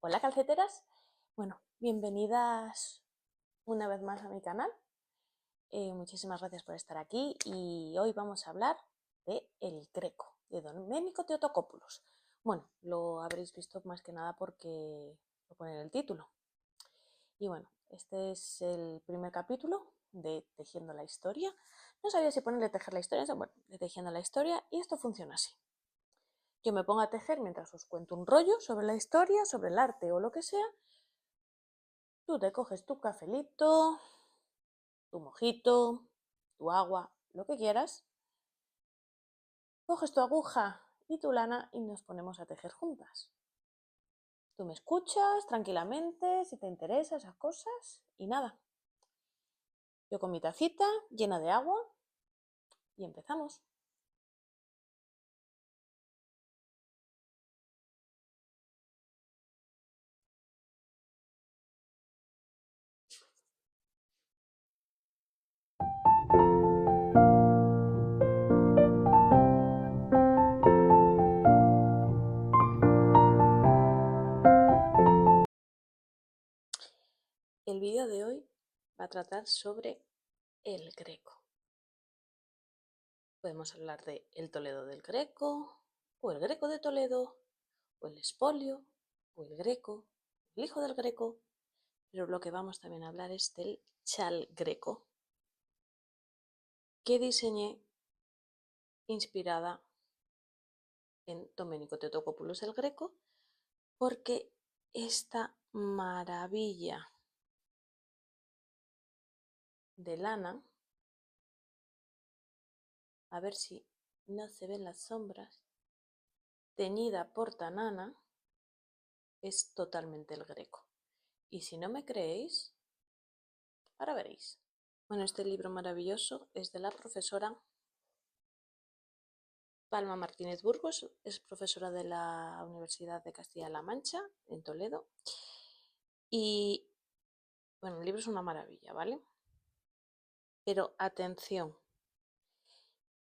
Hola calceteras, bueno, bienvenidas una vez más a mi canal. Muchísimas gracias por estar aquí y hoy vamos a hablar de El Greco, de Domenico Theotokopoulos. Bueno, lo habréis visto más que nada porque lo pone en el título. Y bueno, este es el primer capítulo de Tejiendo la Historia. No sabía si ponerle Tejer la Historia, bueno, de Tejiendo la Historia, y esto funciona así. Yo me pongo a tejer mientras os cuento un rollo sobre la historia, sobre el arte o lo que sea. Tú te coges tu cafelito, tu mojito, tu agua, lo que quieras, coges tu aguja y tu lana y nos ponemos a tejer juntas. Tú me escuchas tranquilamente si te interesan esas cosas y nada. Yo con mi tacita llena de agua y empezamos. El vídeo de hoy va a tratar sobre el Greco. Podemos hablar de el Toledo del Greco, o el Greco de Toledo, o el Espolio, o el Greco, el hijo del Greco, pero lo que vamos también a hablar es del chal greco que diseñé inspirada en Domenico Theotokopoulos el Greco, porque esta maravilla de lana, a ver si no se ven las sombras, teñida por Tanana, es totalmente el Greco. Y si no me creéis, ahora veréis. Bueno, este libro maravilloso es de la profesora Palma Martínez Burgos, es profesora de la Universidad de Castilla-La Mancha, en Toledo. Y bueno, el libro es una maravilla, ¿vale? Pero atención,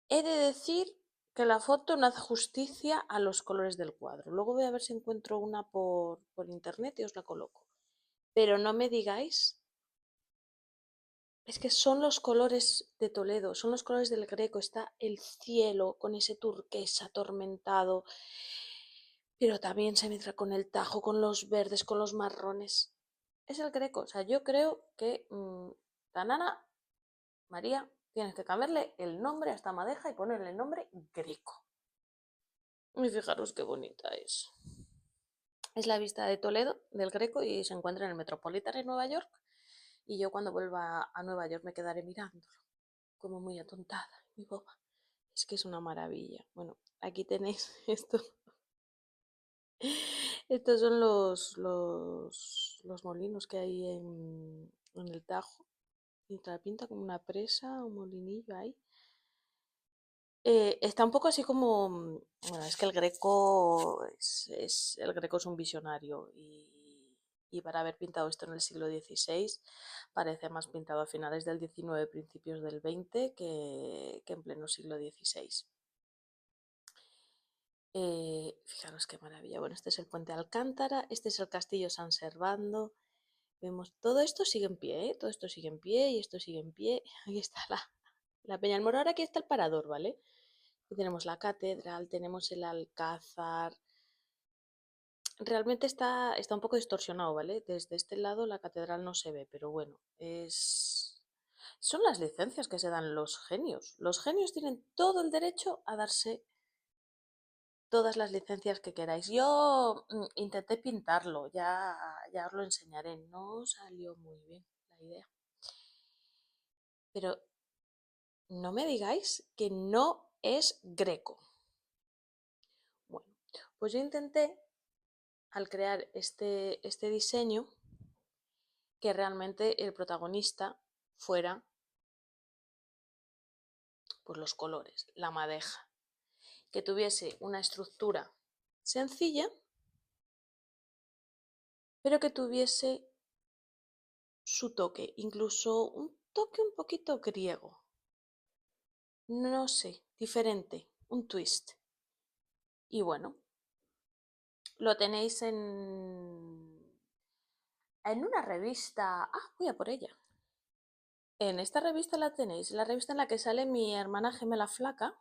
he de decir que la foto no hace justicia a los colores del cuadro. Luego voy a ver si encuentro una por internet y os la coloco. Pero no me digáis, es que son los colores de Toledo, son los colores del Greco, está el cielo con ese turquesa atormentado, pero también se mezcla con el tajo, con los verdes, con los marrones. Es el Greco, o sea, yo creo que Tanana, María, tienes que cambiarle el nombre a esta madeja y ponerle el nombre Greco. Y fijaros qué bonita es. Es la vista de Toledo, del Greco, y se encuentra en el Metropolitan de Nueva York. Y yo cuando vuelva a Nueva York me quedaré mirándolo, como muy atontada, mi boba. Es que es una maravilla. Bueno, aquí tenéis esto. Estos son los molinos que hay en el Tajo. Y te la pinta como una presa, un molinillo ahí. Está un poco así como, bueno, es que el Greco el Greco es un visionario y para haber pintado esto en el siglo XVI parece más pintado a finales del XIX, principios del XX que en pleno siglo XVI. Fijaros qué maravilla. Bueno, este es el puente Alcántara, este es el castillo San Servando. Vemos, todo esto sigue en pie, ¿eh? Todo esto sigue en pie y esto sigue en pie. Aquí está la Peñalmor. Ahora aquí está el parador, ¿vale? Aquí tenemos la catedral, tenemos el alcázar. Realmente está un poco distorsionado, ¿vale? Desde este lado la catedral no se ve, pero bueno, son las licencias que se dan los genios. Los genios tienen todo el derecho a darse todas las licencias que queráis. Yo intenté pintarlo, ya os lo enseñaré. No salió muy bien la idea. Pero no me digáis que no es Greco. Bueno, pues yo intenté, al crear este diseño, que realmente el protagonista fuera pues, los colores, la madeja, que tuviese una estructura sencilla, pero que tuviese su toque, incluso un toque un poquito griego. No sé, diferente, un twist. Y bueno, lo tenéis en una revista. Ah, voy a por ella. En esta revista la tenéis, la revista en la que sale mi hermana gemela flaca,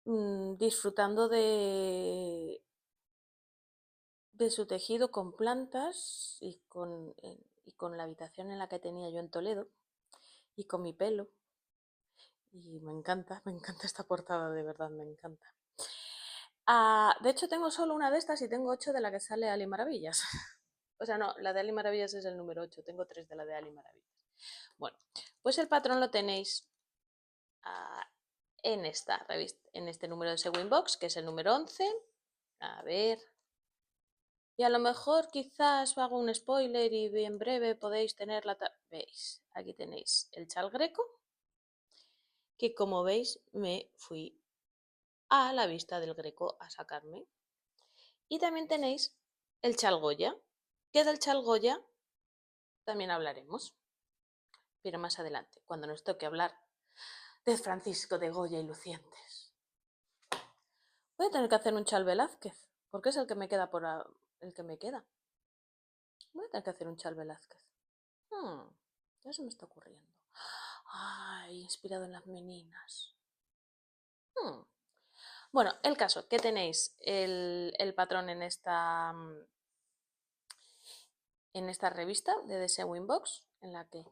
disfrutando de su tejido con plantas y con la habitación en la que tenía yo en Toledo y con mi pelo. Y me encanta esta portada, de verdad, me encanta. De hecho, tengo solo una de estas y tengo 8 de la que sale Ali Maravillas. O sea, no, la de Ali Maravillas es el número 8, tengo 3 de la de Ali Maravillas. Bueno, pues el patrón lo tenéis en esta revista, en este número de Sewing Box, que es el número 11. A ver. Y a lo mejor quizás hago un spoiler y en breve podéis tener ¿Veis? Aquí tenéis el chal greco, que como veis me fui a la vista del Greco a sacarme. Y también tenéis el chal Goya, que del chal Goya también hablaremos, pero más adelante, cuando nos toque hablar de Francisco de Goya y Lucientes. Voy a tener que hacer un chal Velázquez, porque es el que me queda el que me queda. Voy a tener que hacer un chal Velázquez. Ya se me está ocurriendo. Ay, inspirado en las meninas. Bueno, el caso, que tenéis el patrón en esta revista de The Sewing Box, en la que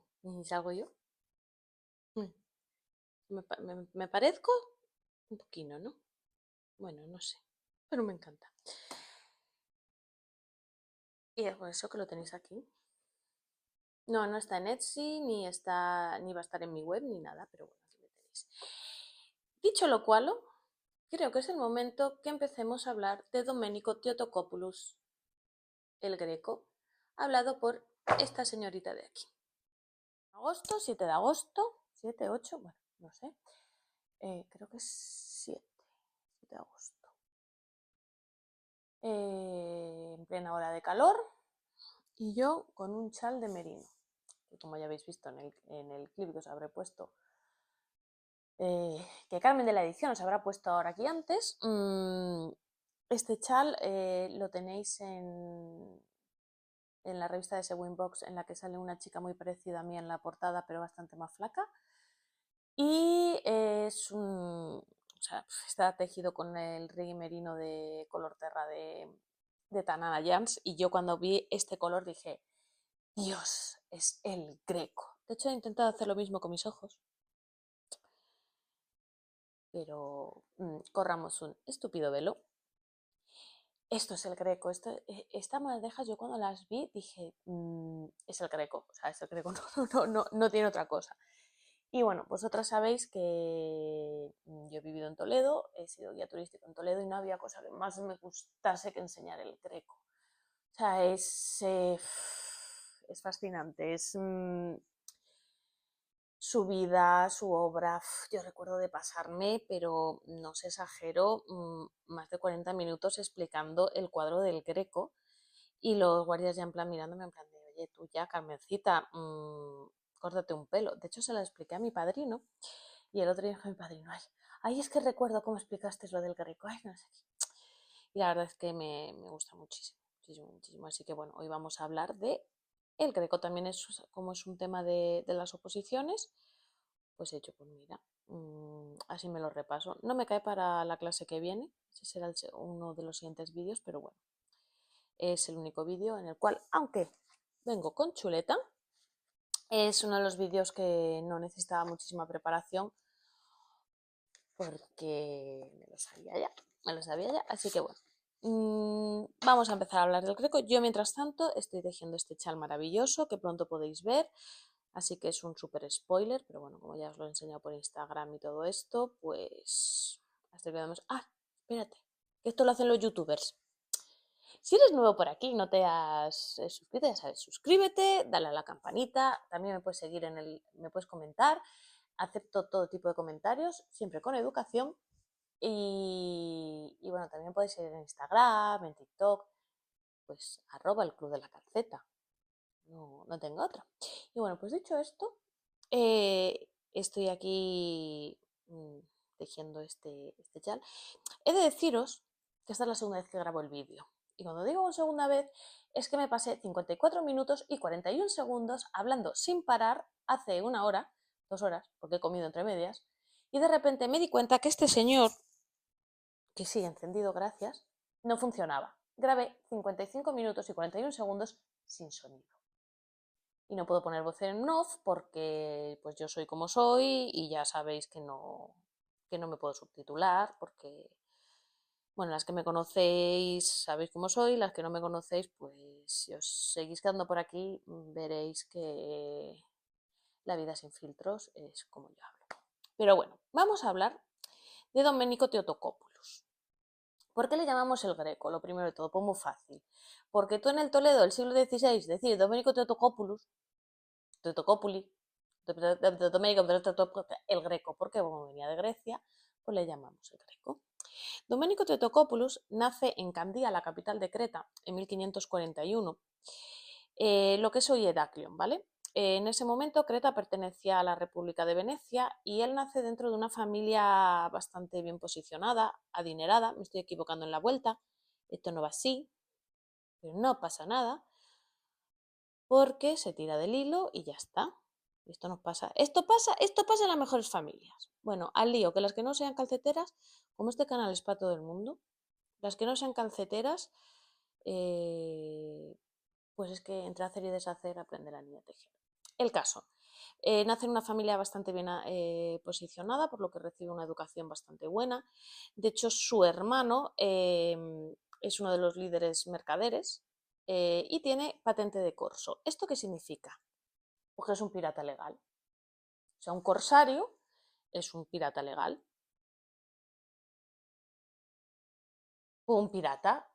salgo yo. Me parezco un poquito, ¿no? Bueno, no sé, pero me encanta. Y es por eso que lo tenéis aquí. No, no está en Etsy, ni va a estar en mi web, ni nada, pero bueno, aquí lo tenéis. Dicho lo cual, creo que es el momento que empecemos a hablar de Domenico Theotokopoulos, el Greco, hablado por esta señorita de aquí. Agosto, 7 de agosto, 7, 8, bueno, no sé. Creo que es 7 de agosto. En plena hora de calor y yo con un chal de merino, que como ya habéis visto en el clip que os habré puesto, que Carmen de la edición os habrá puesto ahora aquí antes, este chal lo tenéis en la revista de Sewing Box, en la que sale una chica muy parecida a mí en la portada, pero bastante más flaca. Y es o sea, está tejido con el reggae merino de color terra de Tanana Jans. Y yo cuando vi este color dije, Dios, es el Greco. De hecho, he intentado hacer lo mismo con mis ojos. Pero corramos un estúpido velo. Esto es el Greco. Estas maldejas yo cuando las vi dije, es el Greco. O sea, es el Greco, no tiene otra cosa. Y bueno, vosotras sabéis que yo he vivido en Toledo, he sido guía turística en Toledo y no había cosa que más me gustase que enseñar el Greco. O sea, es fascinante, es su vida, su obra. Yo recuerdo de pasarme, pero no se exagero, más de 40 minutos explicando el cuadro del Greco y los guardias ya en plan mirándome en plan de, oye, tú ya, Carmencita, córtate un pelo. De hecho, se lo expliqué a mi padrino y el otro día dijo mi padrino, ay, es que recuerdo cómo explicaste lo del Greco, ay, no sé qué. Y la verdad es que me gusta muchísimo, muchísimo, muchísimo. Así que bueno, hoy vamos a hablar de el Greco. También como es un tema de las oposiciones, pues he hecho, pues mira, así me lo repaso. No me cae para la clase que viene, ese será uno de los siguientes vídeos, pero bueno, es el único vídeo en el cual, aunque vengo con chuleta, es uno de los vídeos que no necesitaba muchísima preparación porque me lo sabía ya, así que bueno. Vamos a empezar a hablar del Greco. Yo mientras tanto estoy tejiendo este chal maravilloso que pronto podéis ver, así que es un súper spoiler, pero bueno, como ya os lo he enseñado por Instagram y todo esto, pues hasta que vemos. Espérate, que esto lo hacen los youtubers. Si eres nuevo por aquí y no te has suscrito, ya sabes, suscríbete, dale a la campanita, también me puedes seguir me puedes comentar, acepto todo tipo de comentarios, siempre con educación. Y bueno, también podéis seguir en Instagram, en TikTok, pues @ el Club de la Calceta. No tengo otra. Y bueno, pues dicho esto, estoy aquí tejiendo este chal. He de deciros que esta es la segunda vez que grabo el vídeo. Y cuando digo segunda vez, es que me pasé 54 minutos y 41 segundos hablando sin parar hace 1 hora, 2 horas, porque he comido entre medias, y de repente me di cuenta que este señor, que sigue encendido, gracias, no funcionaba. Grabé 55 minutos y 41 segundos sin sonido. Y no puedo poner voz en off porque pues yo soy como soy y ya sabéis que no me puedo subtitular porque, bueno, las que me conocéis sabéis cómo soy, las que no me conocéis, pues si os seguís quedando por aquí veréis que la vida sin filtros es como yo hablo. Pero bueno, vamos a hablar de Domenico Theotokopoulos. ¿Por qué le llamamos el Greco? Lo primero de todo, pues muy fácil. Porque tú en el Toledo del siglo XVI decir Domenico Theotokopoulos, Teotocópuli, el Greco, porque como venía de Grecia, pues le llamamos el Greco. Domenico Theotokopoulos nace en Candía, la capital de Creta, en 1541, lo que es hoy Heraklion, ¿vale? En ese momento Creta pertenecía a la República de Venecia y él nace dentro de una familia bastante bien posicionada, adinerada, me estoy equivocando en la vuelta, esto no va así, pero no pasa nada, porque se tira del hilo y ya está. Esto nos pasa, esto pasa en las mejores familias. Bueno, al lío, que las que no sean calceteras, como este canal es para todo el mundo, las que no sean calceteras, pues es que entre hacer y deshacer aprende la niña a tejer. El caso, nace en una familia bastante bien posicionada, por lo que recibe una educación bastante buena. De hecho, su hermano es uno de los líderes mercaderes y tiene patente de corso. ¿Esto qué significa? Porque es un pirata legal. O sea, un corsario es un pirata legal. Un pirata.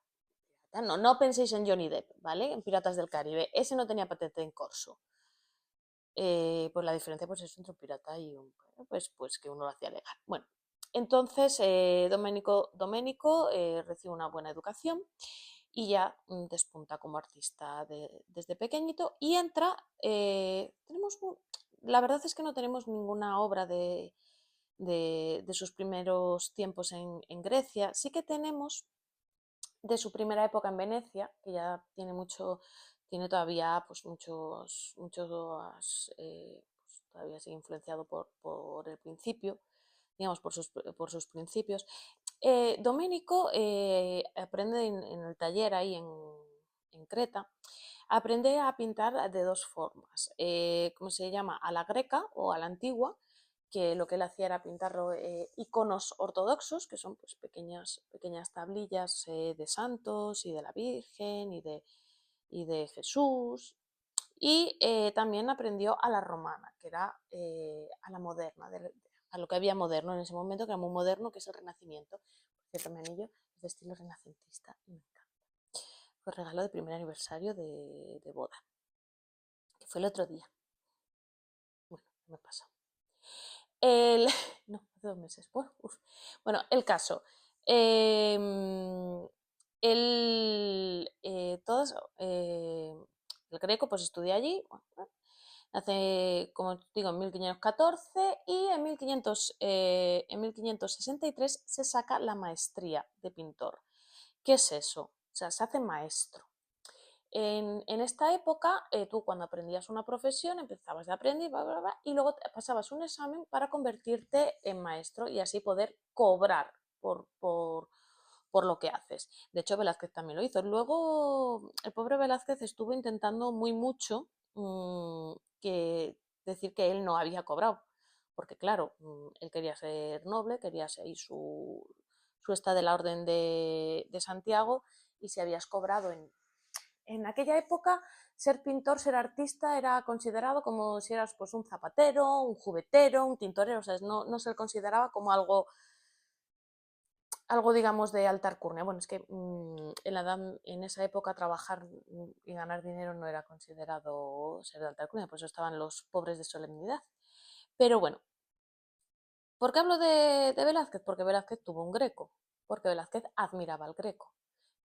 No penséis en Johnny Depp, ¿vale? En Piratas del Caribe. Ese no tenía patente en corso. Pues la diferencia pues, es entre un pirata y un. Pues que uno lo hacía legal. Bueno, entonces Domenico recibe una buena educación y ya despunta como artista desde pequeñito y entra. La verdad es que no tenemos ninguna obra de sus primeros tiempos en Grecia. Sí que tenemos de su primera época en Venecia, que ya tiene todavía pues pues, todavía sigue influenciado por el principio, digamos, por sus principios. Domenico aprende en el taller ahí en Creta, aprende a pintar de dos formas, ¿cómo se llama? A la greca o a la antigua, que lo que él hacía era pintar iconos ortodoxos, que son pues, pequeñas tablillas de santos y de la Virgen y de Jesús. Y también aprendió a la romana, que era a la moderna, a lo que había moderno en ese momento, que era muy moderno, que es el Renacimiento. Por cierto, mi anillo es de estilo renacentista y me encanta. Fue regalo de primer aniversario de boda, que fue el otro día. Bueno, me pasa. No, hace 2 meses. Bueno, el caso. El Greco pues estudia allí. Nace, como digo, en 1514 y en 1563 se saca la maestría de pintor. ¿Qué es eso? O sea, se hace maestro. En esta época, tú cuando aprendías una profesión, empezabas de aprendiz, bla, bla, bla, y luego pasabas un examen para convertirte en maestro y así poder cobrar por lo que haces. De hecho, Velázquez también lo hizo. Luego, el pobre Velázquez estuvo intentando muy mucho decir que él no había cobrado, porque claro, él quería ser noble, quería ser su esta de la Orden de Santiago, y si habías cobrado en aquella época, ser pintor, ser artista, era considerado como si eras pues, un zapatero, un juguetero, un tintorero, o sea, no se consideraba como algo, digamos, de alta alcurnia. Bueno, es que en esa época trabajar y ganar dinero no era considerado ser de alta alcurnia, por eso estaban los pobres de solemnidad. Pero bueno, ¿por qué hablo de Velázquez? Porque Velázquez tuvo un Greco, porque Velázquez admiraba al Greco.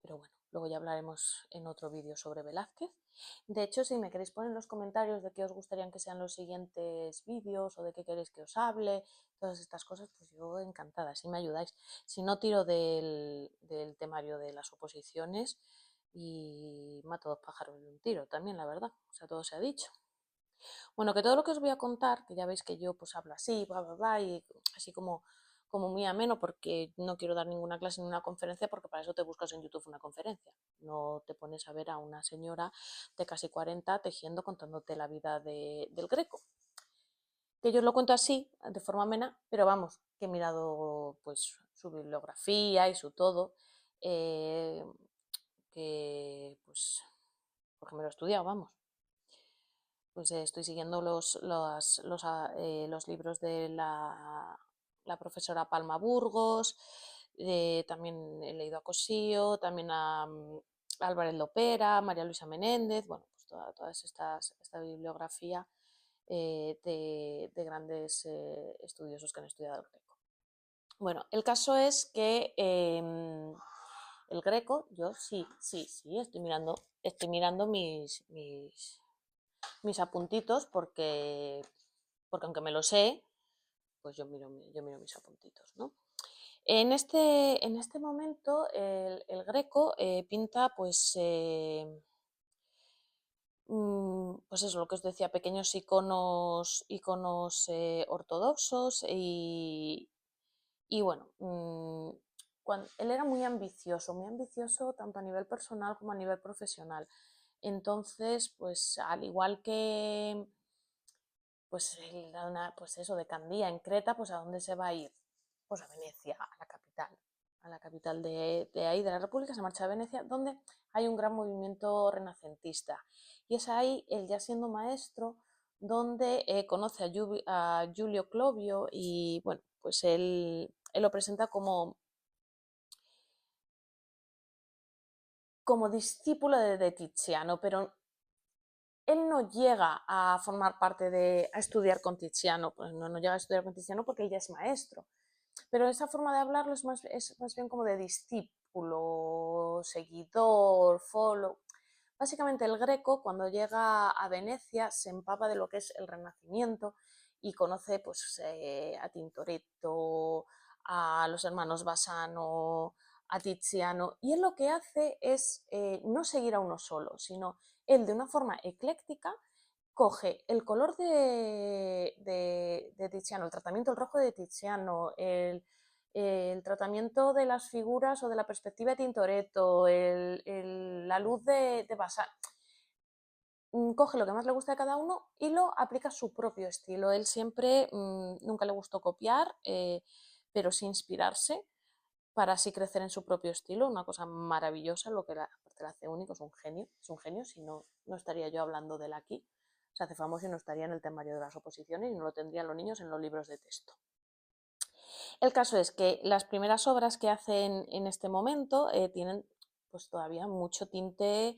pero bueno, luego ya hablaremos en otro vídeo sobre Velázquez. De hecho, si me queréis poner en los comentarios de qué os gustaría que sean los siguientes vídeos o de qué queréis que os hable, todas estas cosas, pues yo encantada, si me ayudáis. Si no, tiro del temario de las oposiciones y mato dos pájaros de un tiro también, la verdad, o sea, todo se ha dicho. Bueno, que todo lo que os voy a contar, que ya veis que yo pues hablo así, bla, bla, bla, y así como muy ameno, porque no quiero dar ninguna clase ni una conferencia, porque para eso te buscas en YouTube una conferencia. No te pones a ver a una señora de casi 40 tejiendo, contándote la vida del Greco. Que yo os lo cuento así, de forma amena, pero vamos, que he mirado pues su bibliografía y su todo, que pues porque me lo he estudiado, vamos. Pues estoy siguiendo los libros de la profesora Palma Burgos, también he leído a Cosío, también a Álvarez Lopera, María Luisa Menéndez, bueno, pues esta bibliografía de grandes estudiosos que han estudiado el Greco. Bueno, el caso es que el Greco, yo sí, estoy mirando mis apuntitos porque aunque me lo sé, pues yo miro mis apuntitos, ¿no? En este momento el Greco pinta pues eso, lo que os decía, pequeños iconos ortodoxos y bueno, él era muy ambicioso tanto a nivel personal como a nivel profesional. Entonces, pues al igual que pues eso de Candía en Creta, pues ¿a dónde se va a ir? Pues a Venecia, a la capital de ahí, de la República, se marcha a Venecia, donde hay un gran movimiento renacentista. Y es ahí, él ya siendo maestro, donde conoce a Giulio Clovio y, bueno, pues él lo presenta como discípulo de Tiziano, pero él no llega a formar parte a estudiar con Tiziano, pues no llega a estudiar con Tiziano porque él ya es maestro, pero esa forma de hablarlo es más bien como de discípulo, seguidor, follow. Básicamente el Greco cuando llega a Venecia se empapa de lo que es el Renacimiento y conoce pues, a Tintoretto, a los hermanos Bassano, a Tiziano, y él lo que hace es no seguir a uno solo, sino él de una forma ecléctica coge el color de Tiziano, el tratamiento del rojo de Tiziano, el tratamiento de las figuras o de la perspectiva de Tintoretto, la luz de Bassano, coge lo que más le gusta de cada uno y lo aplica a su propio estilo. Él siempre, nunca le gustó copiar, pero sí inspirarse para así crecer en su propio estilo, una cosa maravillosa, lo que aparte le hace único, es un genio, si no, no estaría yo hablando de él aquí, se hace famoso y no estaría en el temario de las oposiciones y no lo tendrían los niños en los libros de texto. El caso es que las primeras obras que hacen en este momento tienen pues todavía mucho tinte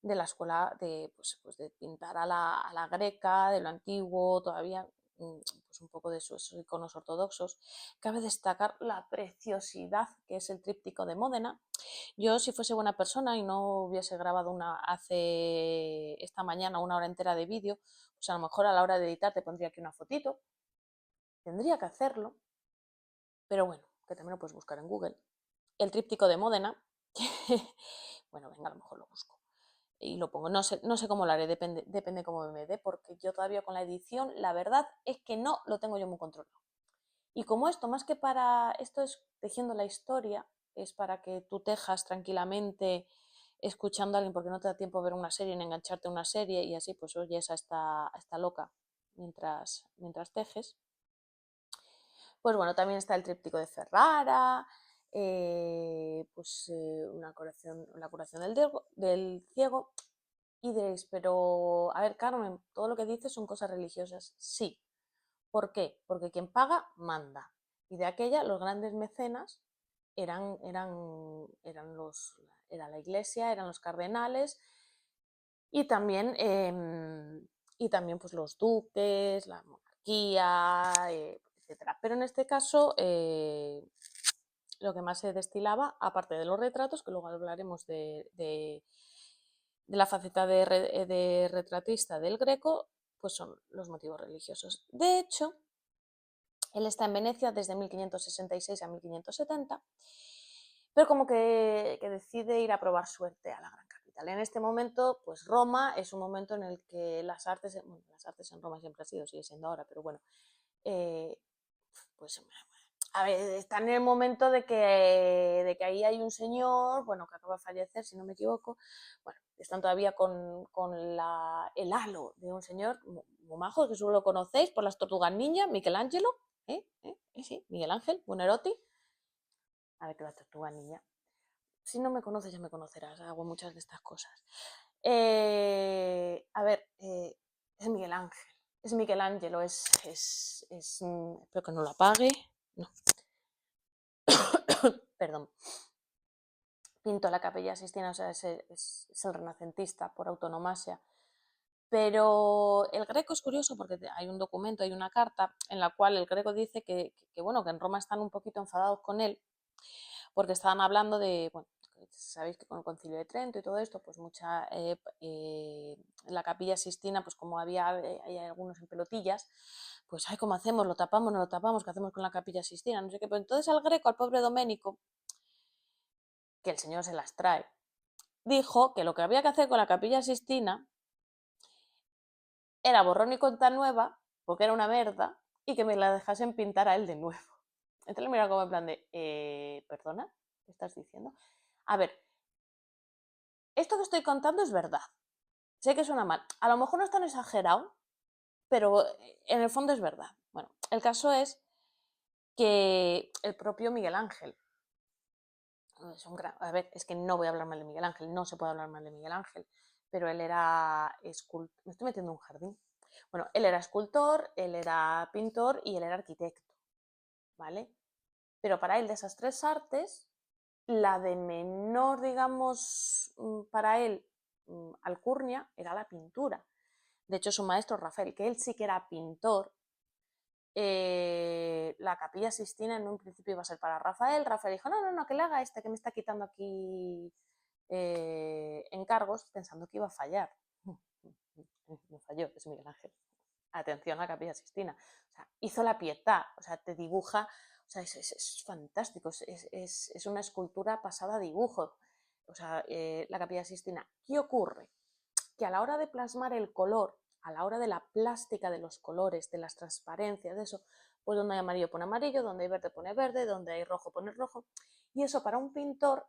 de la escuela pues de pintar a la greca, de lo antiguo, todavía pues un poco de esos iconos ortodoxos. Cabe destacar la preciosidad que es el tríptico de Módena. Yo, si fuese buena persona y no hubiese grabado esta mañana una hora entera de vídeo, pues a lo mejor a la hora de editar te pondría aquí una fotito. Tendría que hacerlo, pero bueno, que también lo puedes buscar en Google. El tríptico de Módena, bueno, venga, a lo mejor lo busco y lo pongo. No sé cómo lo haré, depende cómo me dé, porque yo todavía con la edición, la verdad es que no lo tengo yo muy controlado. Y como esto, más que esto es tejiendo la historia, es para que tú tejas tranquilamente escuchando a alguien porque no te da tiempo a ver una serie ni engancharte a una serie y así pues oyes a esta loca mientras tejes. Pues bueno, también está el tríptico de Ferrara, la curación del ciego. Y diréis, pero a ver, Carmen, todo lo que dices son cosas religiosas. Sí. ¿Por qué? Porque quien paga, manda. Y de aquella, los grandes mecenas era la iglesia, eran los cardenales y también pues, los duques, la monarquía, etc. Pero en este caso, lo que más se destilaba, aparte de los retratos, que luego hablaremos de la faceta de retratista del Greco, pues son los motivos religiosos. De hecho, él está en Venecia desde 1566 a 1570, pero como que decide ir a probar suerte a la gran capital. En este momento, pues Roma es un momento en el que las artes en Roma siempre ha sido, sigue siendo ahora, pero bueno, pues a ver, están en el momento de que ahí hay un señor, bueno, que acaba de fallecer, si no me equivoco, bueno, están todavía con el halo de un señor muy majo, que seguro lo conocéis por las tortugas ninja, Michelangelo, sí, Miguel Ángel, Buonarroti. A ver, que la tortuga ninja. Si no me conoces, ya me conocerás, hago muchas de estas cosas. A ver, es Miguel Ángel, es Michelangelo, espero que no lo apague, no, perdón, pintó la Capella Sistina, o sea, es el renacentista por autonomasia. Pero el Greco es curioso porque hay un documento, hay una carta en la cual el Greco dice bueno, que en Roma están un poquito enfadados con él porque estaban hablando de, bueno, sabéis que con el Concilio de Trento y todo esto, pues la Capilla Sistina, pues como hay algunos en pelotillas, pues ay, ¿cómo hacemos? ¿Lo tapamos? ¿No lo tapamos? ¿Qué hacemos con la Capilla Sistina? No sé qué. Pero entonces al Greco, al pobre Doménico, que el Señor se las trae, dijo que lo que había que hacer con la Capilla Sistina era borrón y cuenta nueva, porque era una merda, y que me la dejasen pintar a él de nuevo. Entonces le mira como en plan de, ¿perdona? ¿Qué estás diciendo? A ver, esto que estoy contando es verdad. Sé que suena mal. A lo mejor no es tan exagerado, pero en el fondo es verdad. Bueno, el caso es que el propio Miguel Ángel, a ver, es que no voy a hablar mal de Miguel Ángel, no se puede hablar mal de Miguel Ángel, pero él era escultor, me estoy metiendo en un jardín. Bueno, él era escultor, él era pintor y él era arquitecto, ¿vale? Pero para él, de esas tres artes, la de menor, digamos, para él, alcurnia, era la pintura. De hecho, su maestro Rafael, que él sí que era pintor, la Capilla Sistina en un principio iba a ser para Rafael. Rafael dijo, no, que le haga este que me está quitando aquí encargos, pensando que iba a fallar. No falló, es Miguel Ángel. Atención a la Capilla Sistina. O sea, hizo la Pietà, o sea, te dibuja, o sea, es fantástico, es una escultura pasada a dibujo. O sea, la Capilla Sistina. ¿Qué ocurre? Que a la hora de plasmar el color, a la hora de la plástica de los colores, de las transparencias, de eso, pues donde hay amarillo pone amarillo, donde hay verde pone verde, donde hay rojo pone rojo. Y eso para un pintor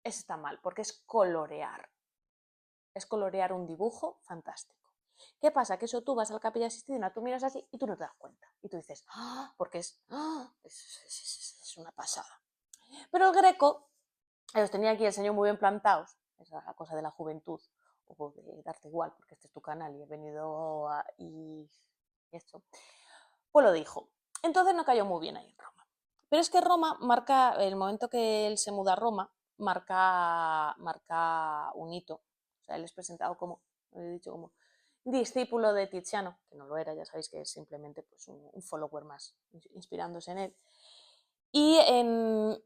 está mal, porque es colorear. Es colorear un dibujo fantástico. ¿Qué pasa? Que eso tú vas a la Capilla Sistina, tú miras así y tú no te das cuenta. Y tú dices, porque es una pasada. Pero el Greco, los tenía aquí el señor muy bien plantados, esa es la cosa de la juventud, o de darte igual, porque este es tu canal y he venido y esto, pues lo dijo. Entonces no cayó muy bien ahí en Roma. Pero es que Roma marca, el momento que él se muda a Roma, marca un hito. O sea, él es presentado como, he dicho, como discípulo de Tiziano, que no lo era, ya sabéis que es simplemente pues, un follower más, inspirándose en él. Y en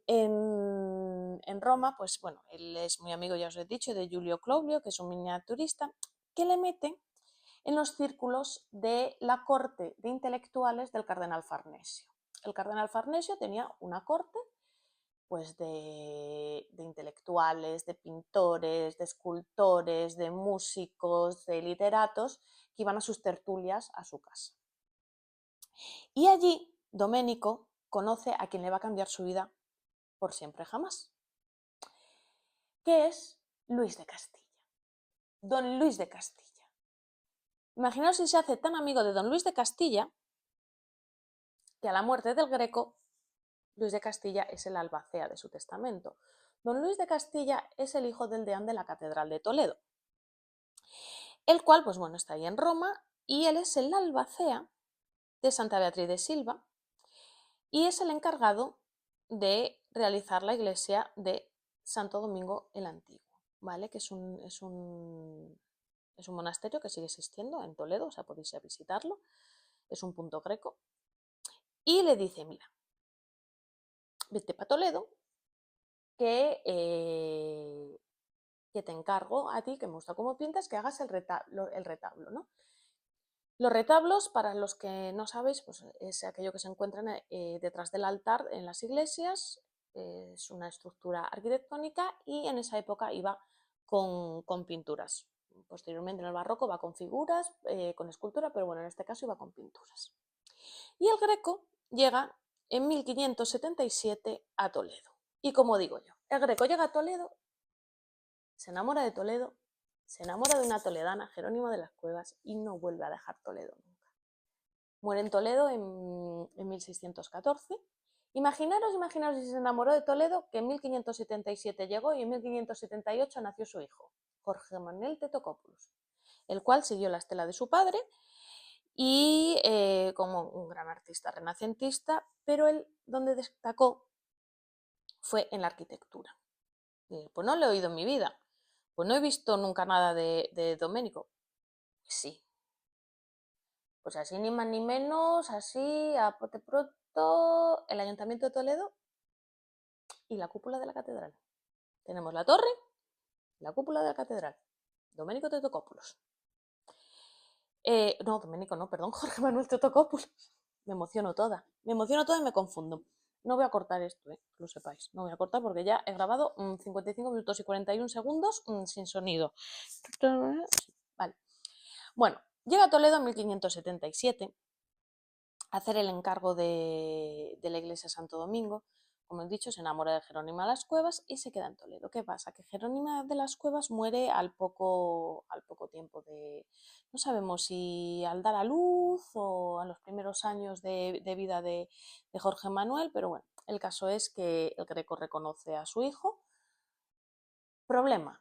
Roma, pues bueno, él es muy amigo, ya os he dicho, de Giulio Claudio, que es un miniaturista, que le mete en los círculos de la corte de intelectuales del cardenal Farnesio. El cardenal Farnesio tenía una corte pues de intelectuales, de pintores, de escultores, de músicos, de literatos que iban a sus tertulias a su casa. Y allí Doménico conoce a quien le va a cambiar su vida por siempre jamás, que es Luis de Castilla. Don Luis de Castilla. Imaginaos si se hace tan amigo de don Luis de Castilla que a la muerte del Greco, Luis de Castilla es el albacea de su testamento. Don Luis de Castilla es el hijo del deán de la Catedral de Toledo, el cual, pues bueno, está ahí en Roma y él es el albacea de Santa Beatriz de Silva y es el encargado de realizar la iglesia de Santo Domingo el Antiguo, ¿vale? Que es un monasterio que sigue existiendo en Toledo, o sea, podéis ir a visitarlo, es un punto greco. Y le dice, mira, vete para Toledo, que te encargo a ti, que me gusta cómo pintas, que hagas el retablo, ¿no? Los retablos, para los que no sabéis, pues es aquello que se encuentra detrás del altar en las iglesias, es una estructura arquitectónica y en esa época iba con pinturas. Posteriormente en el barroco va con figuras, con escultura, pero bueno, en este caso iba con pinturas. Y el Greco llega en 1577 a Toledo. Y como digo yo, el Greco llega a Toledo, se enamora de Toledo, se enamora de una toledana, Jerónimo de las Cuevas, y no vuelve a dejar Toledo nunca. Muere en Toledo en 1614. Imaginaros si se enamoró de Toledo, que en 1577 llegó y en 1578 nació su hijo, Jorge Manuel Tetocópulos, el cual siguió la estela de su padre y como un gran artista renacentista, pero él donde destacó fue en la arquitectura. Pues no lo he oído en mi vida, pues no he visto nunca nada de Domenico. Sí, pues así ni más ni menos, así a pote pronto, el Ayuntamiento de Toledo y la cúpula de la catedral. Tenemos la torre, la cúpula de la catedral. Domenico Tetocópulos. No, Domenico no, perdón, Jorge Manuel Tetocópulos. Me emociono toda y me confundo. No voy a cortar esto, que lo sepáis. No voy a cortar porque ya he grabado 55 minutos y 41 segundos sin sonido. Vale. Bueno, llega a Toledo en 1577 a hacer el encargo de la iglesia Santo Domingo. Como he dicho, se enamora de Jerónimo de las Cuevas y se queda en Toledo. ¿Qué pasa? Que Jerónimo de las Cuevas muere al poco tiempo de... No sabemos si al dar a luz o a los primeros años de vida de Jorge Manuel, pero bueno, el caso es que el Greco reconoce a su hijo. Problema.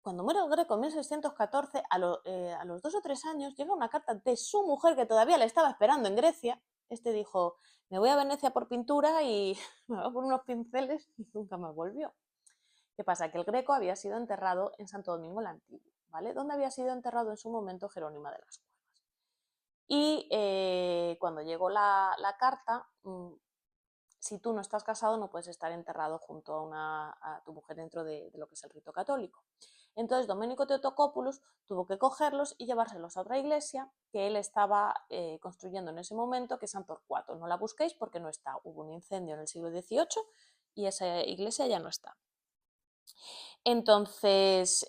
Cuando muere el Greco en 1614, a los 2 o 3 años, llega una carta de su mujer que todavía le estaba esperando en Grecia. Este dijo, me voy a Venecia por pintura y me voy por unos pinceles y nunca más volvió. ¿Qué pasa? Que el Greco había sido enterrado en Santo Domingo el Antiguo, ¿vale? Donde había sido enterrado en su momento Jerónimo de las Cuevas. Y cuando llegó la carta, si tú no estás casado no puedes estar enterrado junto a tu mujer dentro de lo que es el rito católico. Entonces Domenico Tetocópulos tuvo que cogerlos y llevárselos a otra iglesia que él estaba construyendo en ese momento, que es San Torcuato. No la busquéis porque no está. Hubo un incendio en el siglo XVIII y esa iglesia ya no está. Entonces,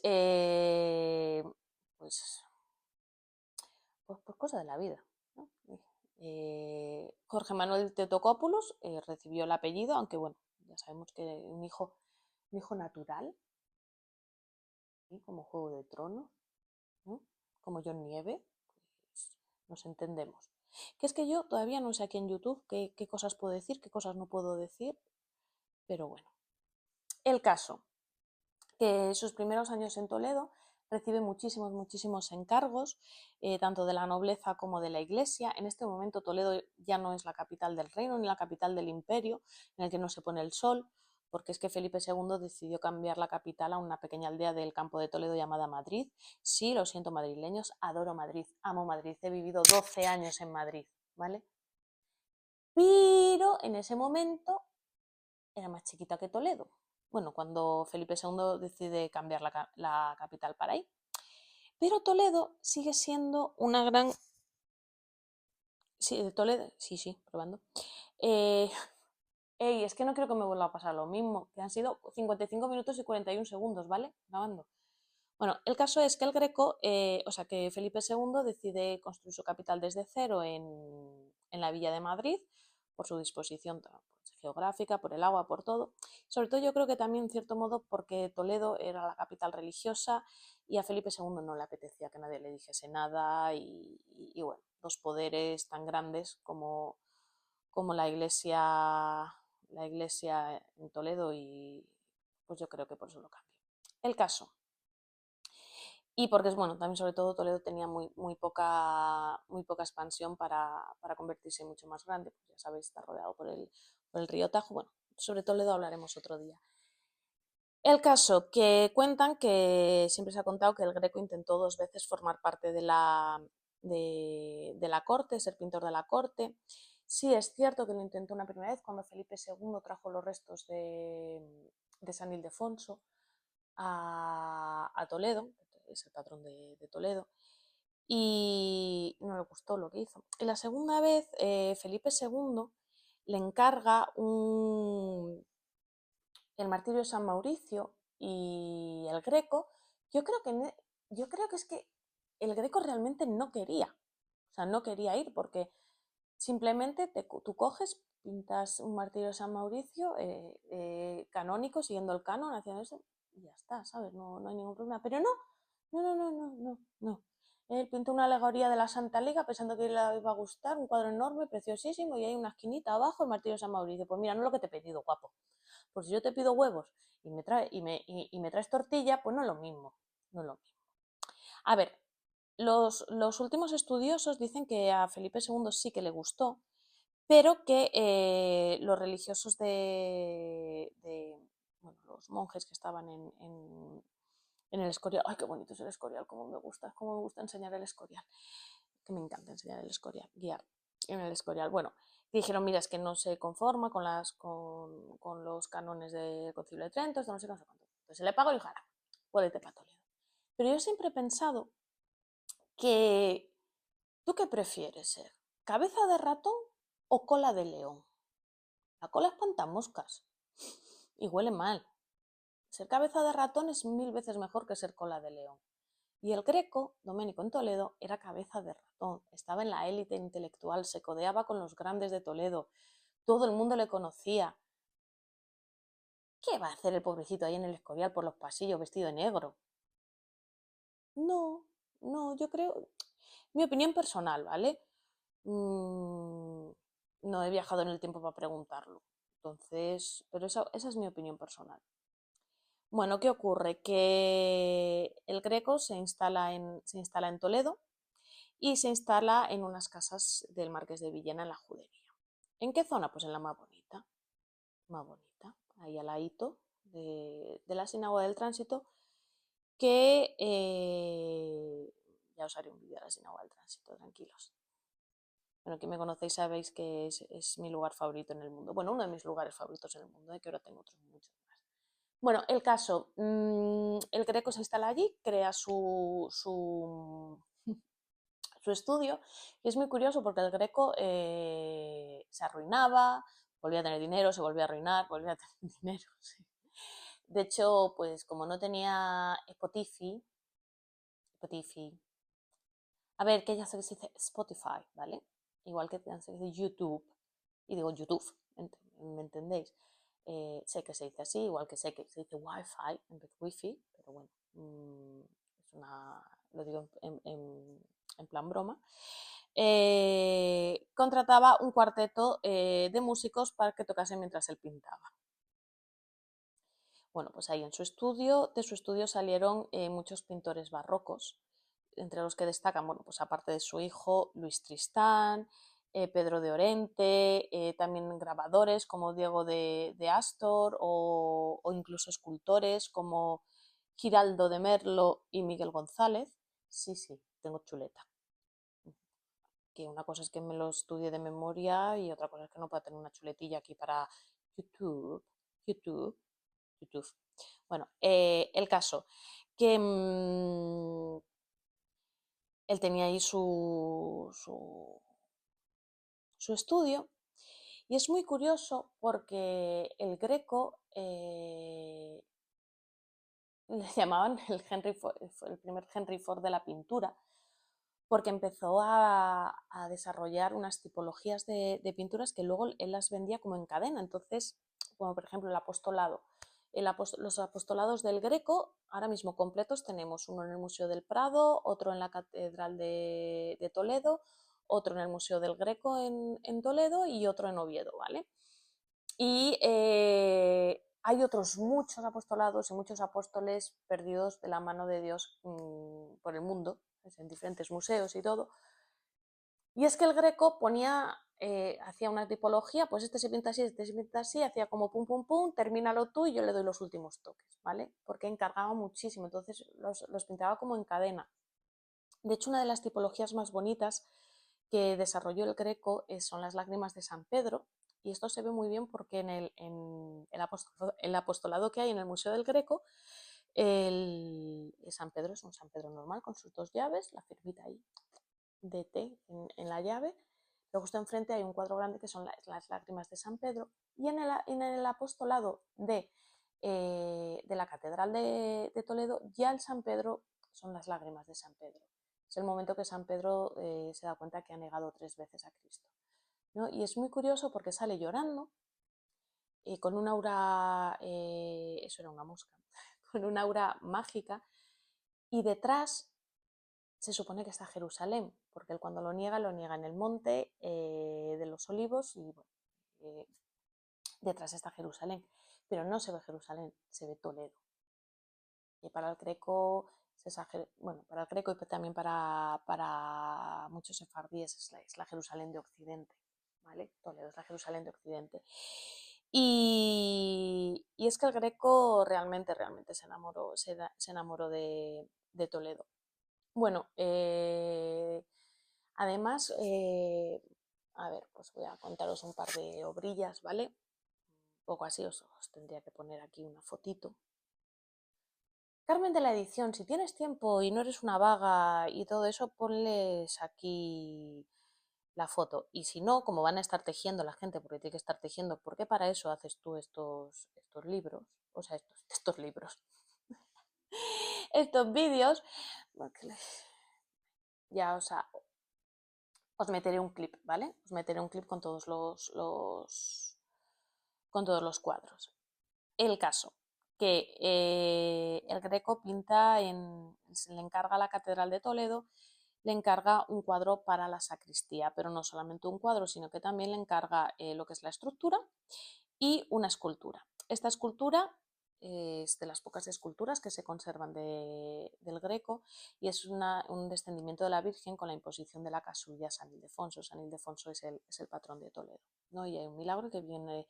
pues cosa de la vida, ¿no? Jorge Manuel Tetocópulos recibió el apellido, aunque bueno, ya sabemos que un hijo natural, ¿sí? Como Juego de Tronos, ¿no? Como John Nieve, pues nos entendemos. Que es que yo todavía no sé aquí en YouTube qué cosas puedo decir, qué cosas no puedo decir, pero bueno. El caso, que sus primeros años en Toledo recibe muchísimos encargos, tanto de la nobleza como de la iglesia. En este momento Toledo ya no es la capital del reino ni la capital del imperio, en el que no se pone el sol, porque es que Felipe II decidió cambiar la capital a una pequeña aldea del campo de Toledo llamada Madrid. Sí, lo siento madrileños, adoro Madrid, amo Madrid, he vivido 12 años en Madrid, ¿vale? Pero en ese momento era más chiquita que Toledo. Bueno, cuando Felipe II decide cambiar la capital para ahí. Pero Toledo sigue siendo una gran... Sí, Toledo, sí, probando. Es que no creo que me vuelva a pasar lo mismo, que han sido 55 minutos y 41 segundos, ¿vale? Grabando. Bueno, el caso es que el Greco, que Felipe II decide construir su capital desde cero en la villa de Madrid, por su disposición geográfica, por el agua, por todo. Sobre todo yo creo que también en cierto modo porque Toledo era la capital religiosa y a Felipe II no le apetecía que nadie le dijese nada y bueno, dos poderes tan grandes como la iglesia en Toledo y pues yo creo que por eso lo cambió. El caso. Y porque es bueno, también sobre todo Toledo tenía muy poca expansión para convertirse en mucho más grande, pues ya sabéis, está rodeado por el río Tajo. Bueno, sobre Toledo hablaremos otro día. El caso, que cuentan que siempre se ha contado que el Greco intentó 2 veces formar parte de la corte, ser pintor de la corte, Sí, es cierto que lo intentó una primera vez cuando Felipe II trajo los restos de San Ildefonso a Toledo, es el patrón de Toledo, y no le gustó lo que hizo. Y la segunda vez, Felipe II le encarga el martirio de San Mauricio y el Greco. Yo creo yo creo que es que el Greco realmente no quería, o sea, no quería ir porque simplemente tú coges, pintas un martirio de San Mauricio canónico, siguiendo el canon, haciendo eso, y ya está, ¿sabes? No, no hay ningún problema. Pero no, no, no, no, no, no, no. Él pintó una alegoría de la Santa Liga pensando que le iba a gustar, un cuadro enorme, preciosísimo, y hay una esquinita abajo, el martirio de San Mauricio. Pues mira, no es lo que te he pedido, guapo. Pues si yo te pido huevos y me traes tortilla, pues no es lo mismo, no es lo mismo. A ver, los últimos estudiosos dicen que a Felipe II sí que le gustó, pero que los religiosos bueno, los monjes que estaban en el Escorial, ¡ay, qué bonito es el Escorial! Cómo me gusta enseñar el Escorial, que me encanta enseñar el Escorial, guiar en el Escorial. Bueno, dijeron, mira, es que no se conforma con los cánones del Concilio de Trento, esto no sé, no sé cuánto. Entonces se le pagó y dijo, vuélvete para Toledo. Pero yo siempre he pensado que, ¿tú qué prefieres ser? ¿Cabeza de ratón o cola de león? La cola espanta moscas y huele mal. Ser cabeza de ratón es 1000 veces mejor que ser cola de león. Y el Greco, Domenico en Toledo, era cabeza de ratón, estaba en la élite intelectual, se codeaba con los grandes de Toledo, todo el mundo le conocía. ¿Qué va a hacer el pobrecito ahí en el Escorial por los pasillos vestido de negro? No, no, yo creo, mi opinión personal, ¿vale? No he viajado en el tiempo para preguntarlo, entonces, pero esa es mi opinión personal. Bueno, ¿qué ocurre? Que el Greco se instala en Toledo y se instala en unas casas del Marqués de Villena en la Judería. ¿En qué zona? Pues en la más bonita, ahí al ladito de la Sinagoga del Tránsito, que ya os haré un vídeo de la Sinagoga del Tránsito, tranquilos. Bueno, quien me conocéis sabéis que es mi lugar favorito en el mundo. Bueno, uno de mis lugares favoritos en el mundo, que ahora tengo otros muchos más. Bueno, el caso, el Greco se instala allí, crea su estudio, y es muy curioso porque el Greco se arruinaba, volvía a tener dinero, se volvía a arruinar, volvía a tener dinero. Sí. De hecho, pues como no tenía Spotify, a ver, que ya sé que se dice Spotify, ¿vale? Igual que se dice YouTube, y digo YouTube, ¿me entendéis? Sé que se dice así, igual que sé que se dice Wi-Fi en vez de Wi-Fi, pero bueno, lo digo en plan broma. Contrataba un cuarteto de músicos para que tocasen mientras él pintaba. Bueno, pues ahí de su estudio salieron muchos pintores barrocos, entre los que destacan, bueno, pues aparte de su hijo, Luis Tristán, Pedro de Orente, también grabadores como Diego de Astor o incluso escultores como Giraldo de Merlo y Miguel González. Sí, sí, tengo chuleta. Que una cosa es que me lo estudie de memoria y otra cosa es que no pueda tener una chuletilla aquí para YouTube, YouTube, YouTube. Bueno, el caso, que él tenía ahí su estudio y es muy curioso porque el Greco le llamaban el primer Henry Ford de la pintura, porque empezó a desarrollar unas tipologías de pinturas que luego él las vendía como en cadena. Entonces, como por ejemplo el apostolado. Los apostolados del Greco, ahora mismo completos, tenemos uno en el Museo del Prado, otro en la Catedral de Toledo, otro en el Museo del Greco en Toledo y otro en Oviedo, ¿vale? Y hay otros muchos apostolados y muchos apóstoles perdidos de la mano de Dios por el mundo, en diferentes museos y todo. Y es que el Greco hacía una tipología, pues este se pinta así, hacía como pum, pum, pum, termínalo tú y yo le doy los últimos toques, ¿vale? Porque encargaba muchísimo, entonces los pintaba como en cadena. De hecho, una de las tipologías más bonitas que desarrolló el Greco son las lágrimas de San Pedro, y esto se ve muy bien porque en el apostolado que hay en el Museo del Greco, San Pedro es un San Pedro normal con sus 2 llaves, la firmita ahí de T en la llave. Luego justo enfrente hay un cuadro grande que son las lágrimas de San Pedro, y en el apostolado de la Catedral de Toledo, ya el San Pedro son las lágrimas de San Pedro. Es el momento que San Pedro se da cuenta que ha negado 3 veces a Cristo, ¿no? Y es muy curioso porque sale llorando, con un aura, eso era una mosca, con un aura mágica, y detrás se supone que está Jerusalén, porque él cuando lo niega en el monte de los Olivos, y bueno, detrás está Jerusalén, pero no se ve Jerusalén, se ve Toledo. Y para el Greco, bueno, para el Greco y también para muchos sefardíes es la Jerusalén de Occidente, ¿vale? Toledo es la Jerusalén de Occidente. Y es que el Greco realmente se enamoró de Toledo. Bueno, además, a ver, pues voy a contaros un par de obrillas, ¿vale? Un poco así, os tendría que poner aquí una fotito. Carmen de la edición, si tienes tiempo y no eres una vaga y todo eso, ponles aquí la foto. Y si no, como van a estar tejiendo la gente, porque tiene que estar tejiendo, porque para eso haces tú estos libros, o sea, estos libros, estos vídeos, ya, o sea, os meteré un clip, ¿vale? Os meteré un clip con con todos los cuadros. El caso, que el Greco pinta se le encarga a la Catedral de Toledo, le encarga un cuadro para la sacristía, pero no solamente un cuadro, sino que también le encarga lo que es la estructura y una escultura. Esta escultura es de las pocas esculturas que se conservan del Greco, y es un descendimiento de la Virgen con la imposición de la casulla a San Ildefonso. San Ildefonso es el patrón de Toledo, ¿no? Y hay un milagro que viene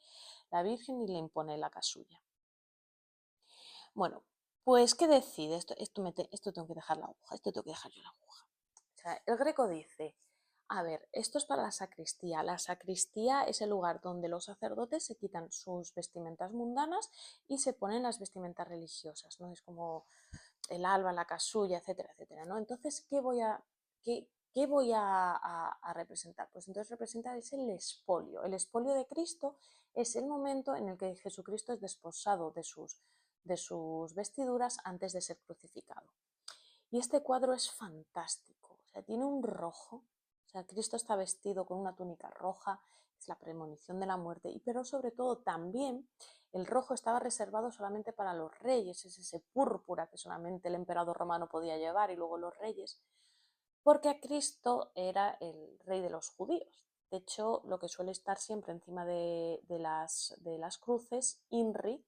la Virgen y le impone la casulla. Bueno, pues ¿qué decide? Esto tengo que dejar la aguja, esto tengo que dejar yo la aguja. O sea, el Greco dice, a ver, esto es para la sacristía. La sacristía es el lugar donde los sacerdotes se quitan sus vestimentas mundanas y se ponen las vestimentas religiosas, ¿no? Es como el alba, la casulla, etcétera, etcétera, ¿no? Entonces, ¿qué voy a representar? Pues entonces representar es el expolio. El expolio de Cristo es el momento en el que Jesucristo es desposado de sus vestiduras antes de ser crucificado. Y este cuadro es fantástico, o sea, tiene un rojo, o sea, Cristo está vestido con una túnica roja, es la premonición de la muerte, pero sobre todo también el rojo estaba reservado solamente para los reyes, es ese púrpura que solamente el emperador romano podía llevar y luego los reyes, porque a Cristo era el rey de los judíos. De hecho, lo que suele estar siempre encima de las cruces, INRI,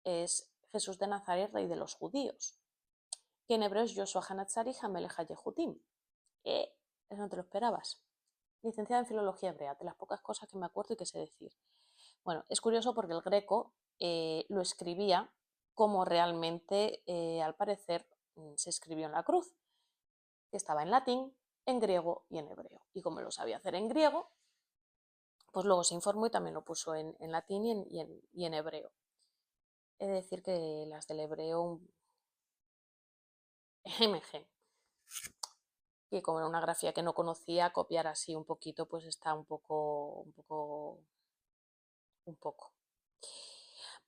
es Jesús de Nazaret, rey de los judíos, que en hebreo es Yoshua Hanatzari Hamelech Yehudim. Eso no te lo esperabas. Licenciada en Filología Hebrea, de las pocas cosas que me acuerdo y que sé decir. Bueno, es curioso porque el Greco lo escribía como realmente, al parecer, se escribió en la cruz, que estaba en latín, en griego y en hebreo. Y como lo sabía hacer en griego, pues luego se informó y también lo puso en latín y en hebreo. He de decir que las del hebreo, MG, que como era una grafía que no conocía, copiar así un poquito, pues está un poco.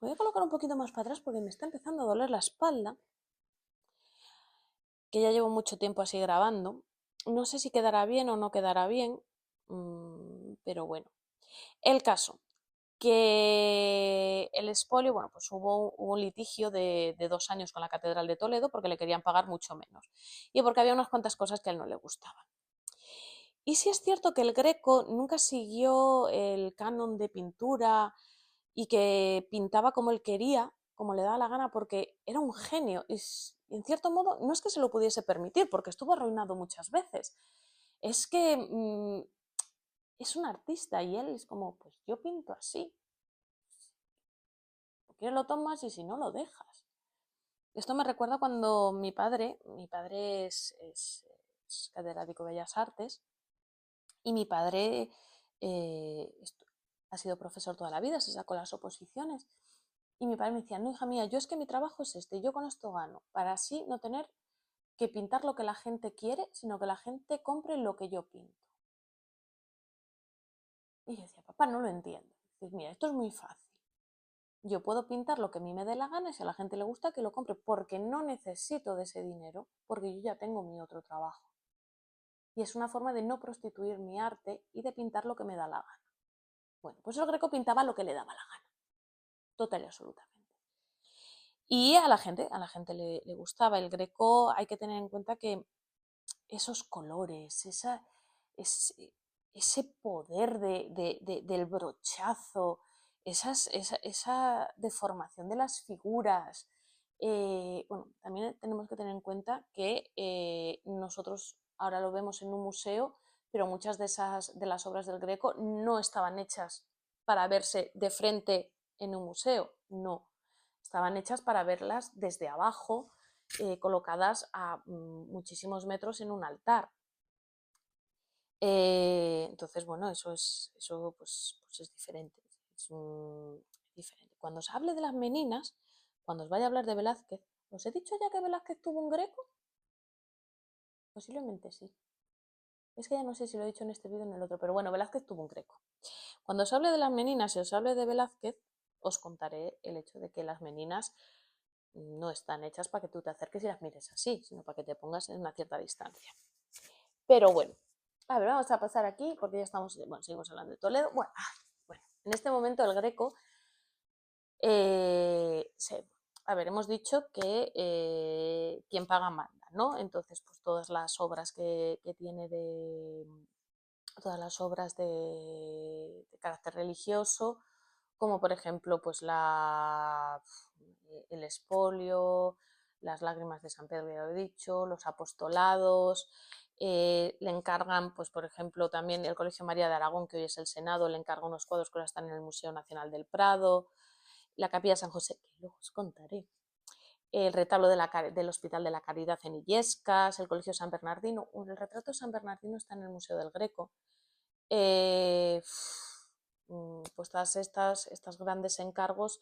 Voy a colocar un poquito más para atrás porque me está empezando a doler la espalda, que ya llevo mucho tiempo así grabando. No sé si quedará bien o no quedará bien, pero bueno. El caso, que el expolio, bueno, pues hubo un litigio de 2 años con la Catedral de Toledo porque le querían pagar mucho menos y porque había unas cuantas cosas que a él no le gustaban. Y sí es cierto que el Greco nunca siguió el canon de pintura y que pintaba como él quería, como le daba la gana, porque era un genio y en cierto modo no es que se lo pudiese permitir, porque estuvo arruinado muchas veces. Es que es un artista y él es como, pues yo pinto así. Si quieres lo tomas y si no lo dejas. Esto me recuerda cuando mi padre es catedrático de Bellas Artes, Y mi padre ha sido profesor toda la vida, se sacó las oposiciones. Y mi padre me decía, no, hija mía, yo es que mi trabajo es este, yo con esto gano, para así no tener que pintar lo que la gente quiere, sino que la gente compre lo que yo pinto. Y yo decía, papá, no lo entiendo. Dices, mira, esto es muy fácil. Yo puedo pintar lo que a mí me dé la gana y si a la gente le gusta que lo compre, porque no necesito de ese dinero, porque yo ya tengo mi otro trabajo. Y es una forma de no prostituir mi arte y de pintar lo que me da la gana. Bueno, pues el Greco pintaba lo que le daba la gana, total y absolutamente. Y a la gente le gustaba. El Greco hay que tener en cuenta que esos colores, ese poder del brochazo, esa deformación de las figuras. Bueno, también tenemos que tener en cuenta que nosotros ahora lo vemos en un museo, pero muchas de las obras del Greco no estaban hechas para verse de frente en un museo, no. Estaban hechas para verlas desde abajo, colocadas a muchísimos metros en un altar. Entonces, bueno, eso pues es diferente. Es diferente. Cuando se hable de las meninas, cuando os vaya a hablar de Velázquez, ¿os he dicho ya que Velázquez tuvo un Greco? Posiblemente sí. Es que ya no sé si lo he dicho en este vídeo o en el otro, pero bueno, Velázquez tuvo un Greco. Cuando os hable de las meninas y os hable de Velázquez, os contaré el hecho de que las meninas no están hechas para que tú te acerques y las mires así, sino para que te pongas en una cierta distancia. Pero bueno, a ver, vamos a pasar aquí porque ya estamos, bueno, seguimos hablando de Toledo. Bueno, en este momento el Greco, a ver, hemos dicho que quien paga manda, ¿no? Entonces, pues todas las obras que tiene todas las obras de carácter religioso, como por ejemplo, pues el expolio, las lágrimas de San Pedro, ya lo he dicho, los apostolados. Le encargan, pues por ejemplo, también el Colegio María de Aragón, que hoy es el Senado, le encarga unos cuadros que ahora están en el Museo Nacional del Prado, la Capilla San José, que luego os contaré, el retablo del Hospital de la Caridad en Illescas, el Colegio San Bernardino. El retrato de San Bernardino está en el Museo del Greco. Pues todas estos grandes encargos,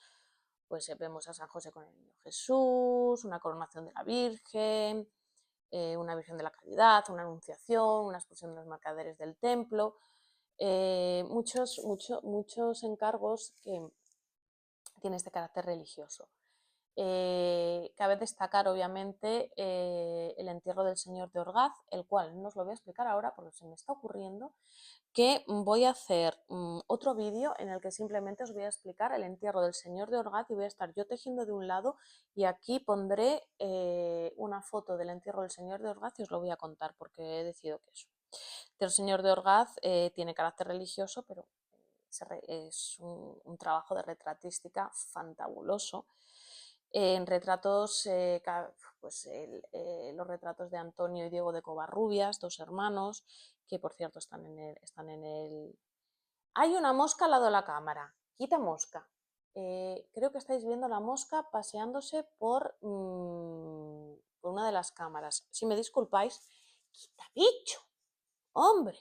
pues vemos a San José con el Niño Jesús, una coronación de la Virgen, una Virgen de la Caridad, una Anunciación, una expulsión de los mercaderes del templo, muchos encargos que tienen este carácter religioso. Cabe destacar, obviamente, el entierro del Señor de Orgaz, el cual no os lo voy a explicar ahora porque se me está ocurriendo que voy a hacer otro vídeo en el que simplemente os voy a explicar el entierro del Señor de Orgaz y voy a estar yo tejiendo de un lado y aquí pondré una foto del entierro del Señor de Orgaz y os lo voy a contar porque he decidido que eso. El Señor de Orgaz tiene carácter religioso, pero es un trabajo de retratística fantabuloso. En retratos, pues los retratos de Antonio y Diego de Covarrubias, dos hermanos, que por cierto están en el... Hay una mosca al lado de la cámara, quita mosca. Creo que estáis viendo la mosca paseándose por una de las cámaras. Si me disculpáis, quita bicho, hombre.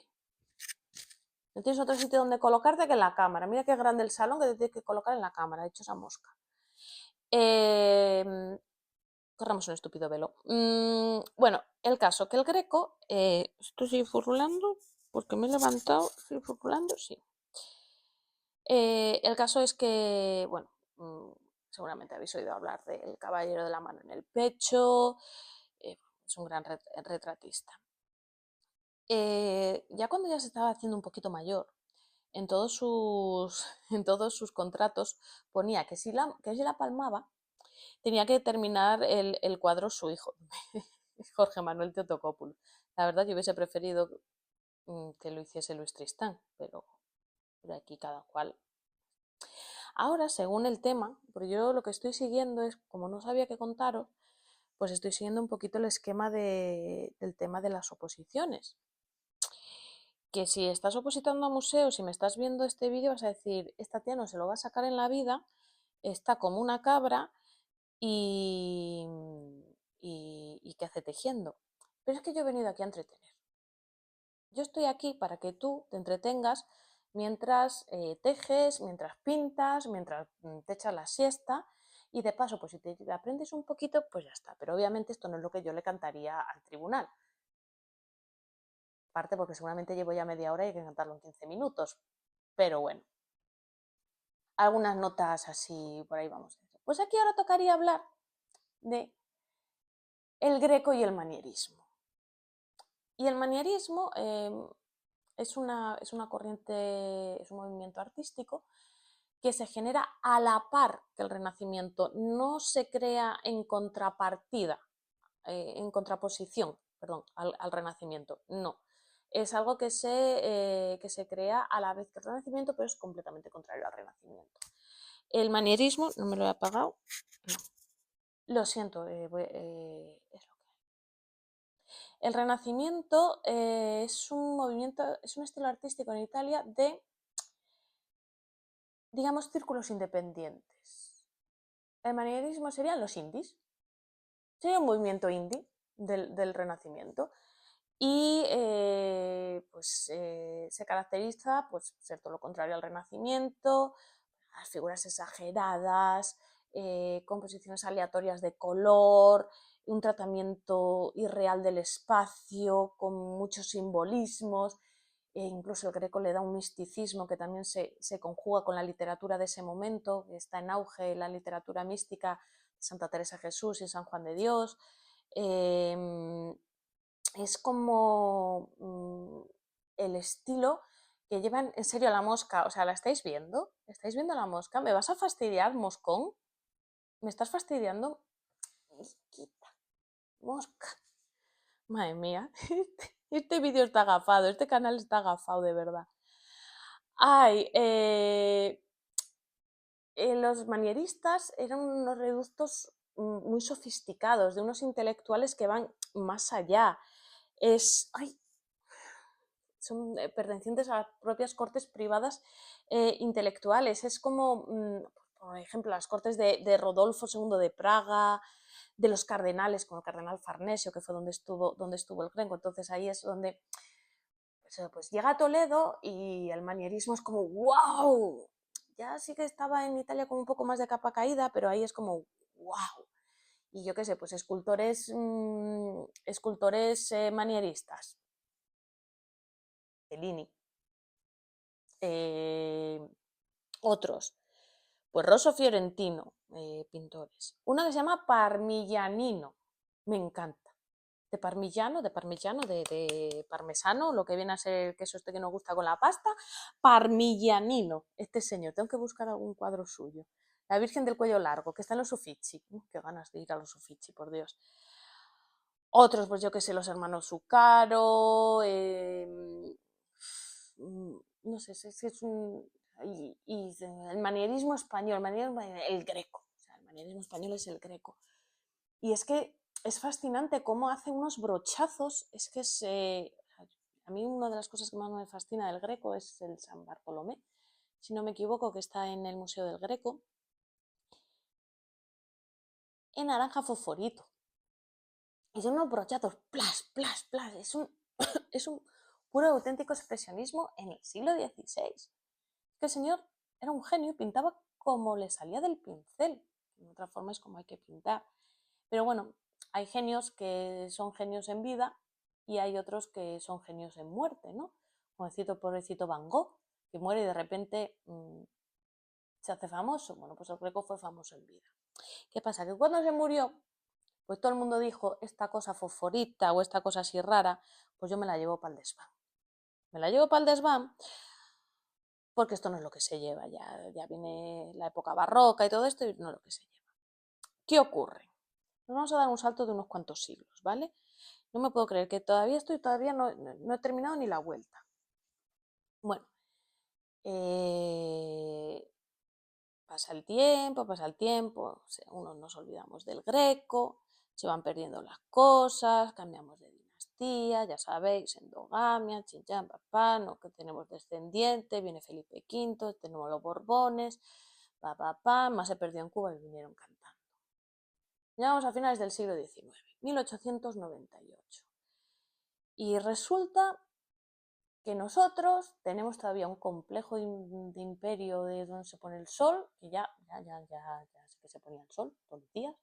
No tienes otro sitio donde colocarte que en la cámara. Mira qué grande el salón que te tienes que colocar en la cámara, he hecho esa mosca. Corramos un estúpido velo. Bueno, el caso que el Greco, esto sigue furulando, porque me he levantado, sigue furulando, sí. El caso es que, bueno, seguramente habéis oído hablar del Caballero de la Mano en el Pecho, es un gran retratista. Ya cuando ya se estaba haciendo un poquito mayor, en todos sus, en todos sus contratos ponía que si la palmaba, tenía que terminar el cuadro su hijo, Jorge Manuel Teotocópulo. La verdad, yo hubiese preferido que lo hiciese Luis Tristán, pero aquí cada cual. Ahora, según el tema, porque yo lo que estoy siguiendo es, como no sabía qué contaros, pues estoy siguiendo un poquito el esquema del tema de las oposiciones. Que si estás opositando a museos y me estás viendo este vídeo vas a decir, esta tía no se lo va a sacar en la vida, está como una cabra y ¿qué hace tejiendo? Pero es que yo he venido aquí a entretener. Yo estoy aquí para que tú te entretengas mientras tejes, mientras pintas, mientras te echas la siesta y de paso, pues si te aprendes un poquito, pues ya está. Pero obviamente esto no es lo que yo le cantaría al tribunal. Aparte porque seguramente llevo ya media hora y hay que cantarlo en 15 minutos. Pero bueno, algunas notas así por ahí vamos. Pues aquí ahora tocaría hablar de el Greco y el manierismo. Y el manierismo es una corriente, es un movimiento artístico que se genera a la par que el Renacimiento, no se crea en contrapartida, en contraposición, perdón, al Renacimiento, no. Es algo que se crea a la vez que el Renacimiento, pero es completamente contrario al Renacimiento. El manierismo, no me lo he apagado, no. Lo siento, es lo que hay. El Renacimiento es un movimiento, es un estilo artístico en Italia de, digamos, círculos independientes. El manierismo serían los indies, sería un movimiento indie del Renacimiento y se caracteriza pues ser todo lo contrario al Renacimiento, las figuras exageradas, composiciones aleatorias de color, un tratamiento irreal del espacio con muchos simbolismos, incluso el Greco le da un misticismo que también se conjuga con la literatura de ese momento, que está en auge la literatura mística de Santa Teresa de Jesús y San Juan de Dios. Es como el estilo que llevan en serio a la mosca. O sea, ¿la estáis viendo? ¿Estáis viendo la mosca? ¿Me vas a fastidiar, moscón? ¿Me estás fastidiando? Quita, mosca. Madre mía, este vídeo está agafado, este canal está agafado de verdad. Ay, los manieristas eran unos reductos muy sofisticados, de unos intelectuales que van más allá. Son pertenecientes a las propias cortes privadas intelectuales. Es como, por ejemplo, las cortes de Rodolfo II de Praga, de los cardenales, como el cardenal Farnesio, que fue donde estuvo el Greco. Entonces ahí es donde pues llega a Toledo y el manierismo es como ¡wow! Ya sí que estaba en Italia con un poco más de capa caída, pero ahí es como ¡wow! Y yo qué sé, pues escultores manieristas. Cellini. Otros, pues Rosso Fiorentino, pintores. Uno que se llama Parmigianino, me encanta. De parmigiano, de parmesano, lo que viene a ser el queso este que nos gusta con la pasta. Parmigianino, este señor. Tengo que buscar algún cuadro suyo. La Virgen del Cuello Largo, que está en los Uffizi. Qué ganas de ir a los Uffizi, por Dios. Otros, pues yo que sé, los hermanos Zuccaro, no sé, es un... Y el manierismo español, el Greco. O sea, el manierismo español es el Greco. Y es que es fascinante cómo hace unos brochazos. Es que a mí una de las cosas que más me fascina del Greco es el San Bartolomé, si no me equivoco, que está en el Museo del Greco, en naranja fosforito. Y son unos brochazos, plas, plas, plas. Es un puro auténtico expresionismo en el siglo XVI. Es que el señor era un genio y pintaba como le salía del pincel. De otra forma es como hay que pintar. Pero bueno, hay genios que son genios en vida y hay otros que son genios en muerte, ¿no? Pobrecito Van Gogh, que muere y de repente se hace famoso. Bueno, pues el Greco fue famoso en vida. ¿Qué pasa? Que cuando se murió, pues todo el mundo dijo, esta cosa fosforita o esta cosa así rara, pues yo me la llevo para el desván. Me la llevo para el desván porque esto no es lo que se lleva, ya viene la época barroca y todo esto y no es lo que se lleva. ¿Qué ocurre? Nos vamos a dar un salto de unos cuantos siglos, ¿vale? No me puedo creer que todavía no he terminado ni la vuelta. Bueno, pasa el tiempo, unos nos olvidamos del Greco, se van perdiendo las cosas, cambiamos de dinastía, ya sabéis, endogamia, chinchán, papá, no que tenemos descendiente, viene Felipe V, tenemos los Borbones, más se perdió en Cuba y vinieron cantando. Llegamos a finales del siglo XIX, 1898. Y resulta que nosotros tenemos todavía un complejo de imperio de donde se pone el sol, que ya sé que se ponía el sol todos los días,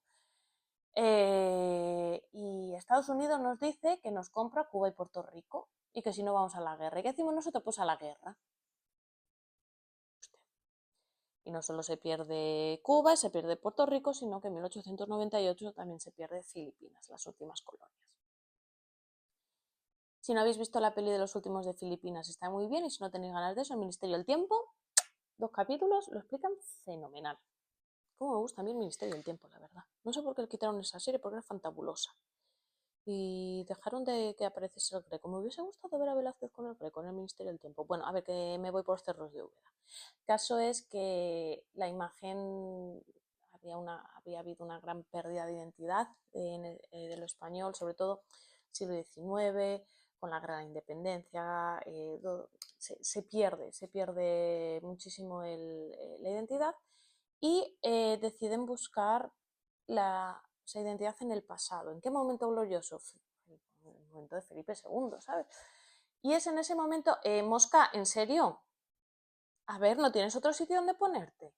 y Estados Unidos nos dice que nos compra Cuba y Puerto Rico y que si no vamos a la guerra. ¿Y qué decimos nosotros? Pues a la guerra. Y no solo se pierde Cuba y se pierde Puerto Rico, sino que en 1898 también se pierde Filipinas, las últimas colonias. Si no habéis visto la peli de los últimos de Filipinas, está muy bien, y si no tenéis ganas de eso, el Ministerio del Tiempo, 2 capítulos, lo explican fenomenal. Cómo me gusta a mí el Ministerio del Tiempo, la verdad. No sé por qué quitaron esa serie, porque era fantabulosa. Y dejaron de que apareciese el Greco. Me hubiese gustado ver a Velázquez con el Greco en el Ministerio del Tiempo. Bueno, a ver, que me voy por los cerros de Úbeda. El caso es que la imagen, había habido una gran pérdida de identidad de lo español, sobre todo siglo XIX, con la gran independencia, se pierde muchísimo la identidad, y deciden buscar esa identidad en el pasado. ¿En qué momento glorioso? En el momento de Felipe II, ¿sabes? Y es en ese momento, Mosca, ¿en serio? A ver, ¿no tienes otro sitio donde ponerte?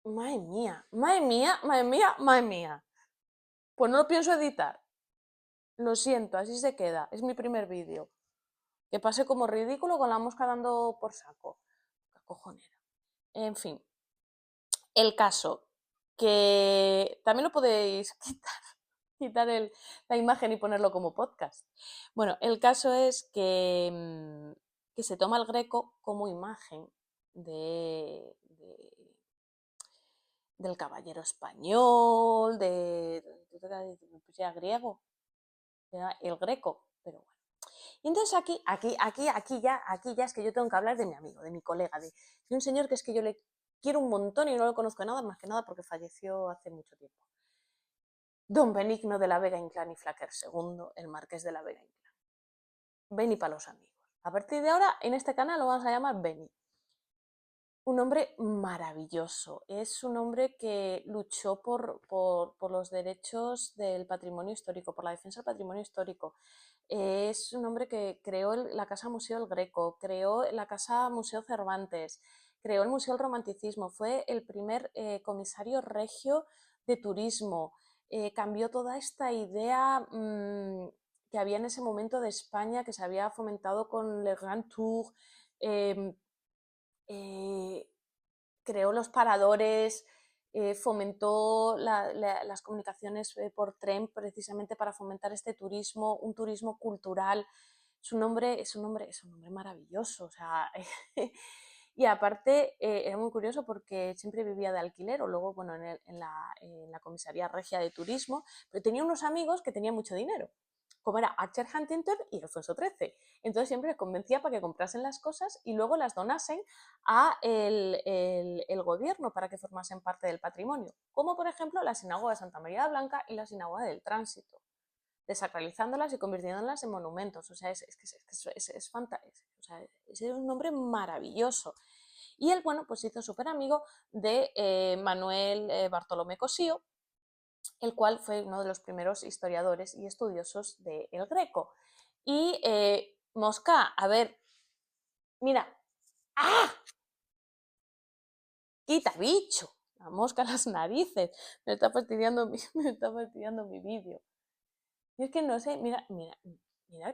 Madre mía, madre mía, madre mía, madre mía. Pues no lo pienso editar. Lo siento, así se queda. Es mi primer vídeo. Que pase como ridículo con la mosca dando por saco. La cojonera. En fin, el caso, que también lo podéis quitar la imagen y ponerlo como podcast. Bueno, el caso es que se toma el Greco como imagen del caballero español, pues era griego, era el Greco, pero bueno. Y entonces aquí ya es que yo tengo que hablar de mi amigo, de mi colega, de un señor que es que yo le quiero un montón y no lo conozco nada, más que nada porque falleció hace mucho tiempo. Don Benigno de la Vega Inclán y Flaquer II, el marqués de la Vega Inclán. Beni para los amigos. A partir de ahora, en este canal lo vamos a llamar Beni. Un hombre maravilloso. Es un hombre que luchó por los derechos del patrimonio histórico, por la defensa del patrimonio histórico. Es un hombre que creó la Casa Museo del Greco, creó la Casa Museo Cervantes, creó el Museo del Romanticismo, fue el primer comisario regio de turismo, cambió toda esta idea que había en ese momento de España, que se había fomentado con Le Grand Tour, creó los paradores, fomentó las comunicaciones por tren precisamente para fomentar este turismo, un turismo cultural. Es un hombre maravilloso, o sea, y aparte era muy curioso porque siempre vivía de alquiler, o luego, bueno, en la comisaría regia de turismo, pero tenía unos amigos que tenían mucho dinero, como era Archer Huntington y Alfonso XIII. Entonces siempre les convencía para que comprasen las cosas y luego las donasen a el gobierno para que formasen parte del patrimonio, como por ejemplo la sinagoga de Santa María de Blanca y la sinagoga del Tránsito, desacralizándolas y convirtiéndolas en monumentos. O sea, es fantástico. O sea, es un nombre maravilloso. Y él, bueno, pues se hizo súper amigo de Manuel Bartolomé Cosío, el cual fue uno de los primeros historiadores y estudiosos del Greco. Y Mosca, a ver, mira, ¡ah! ¡Quita, bicho! La mosca en las narices. Me está fastidiando mi vídeo. Y es que no sé, mira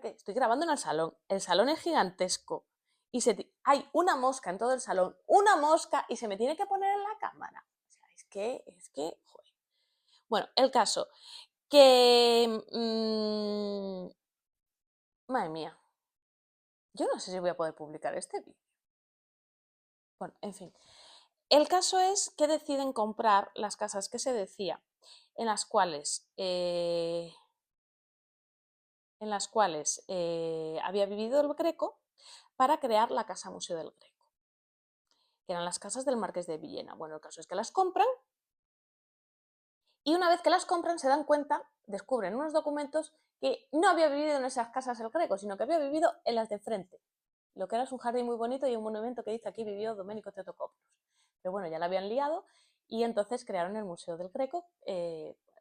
que estoy grabando en el salón. El salón es gigantesco. Y hay una mosca en todo el salón. Una mosca y se me tiene que poner en la cámara. O sea, joder. Bueno, el caso. Que... madre mía. Yo no sé si voy a poder publicar este vídeo. Bueno, en fin. El caso es que deciden comprar las casas que se decía, en las cuales había vivido el Greco, para crear la Casa Museo del Greco, que eran las casas del Marqués de Villena. Bueno, el caso es que las compran, y una vez que las compran se dan cuenta, descubren unos documentos, que no había vivido en esas casas el Greco, sino que había vivido en las de frente. Lo que era es un jardín muy bonito y un monumento que dice aquí vivió Domenico Theotokopoulos. Pero bueno, ya la habían liado, y entonces crearon el Museo del Greco,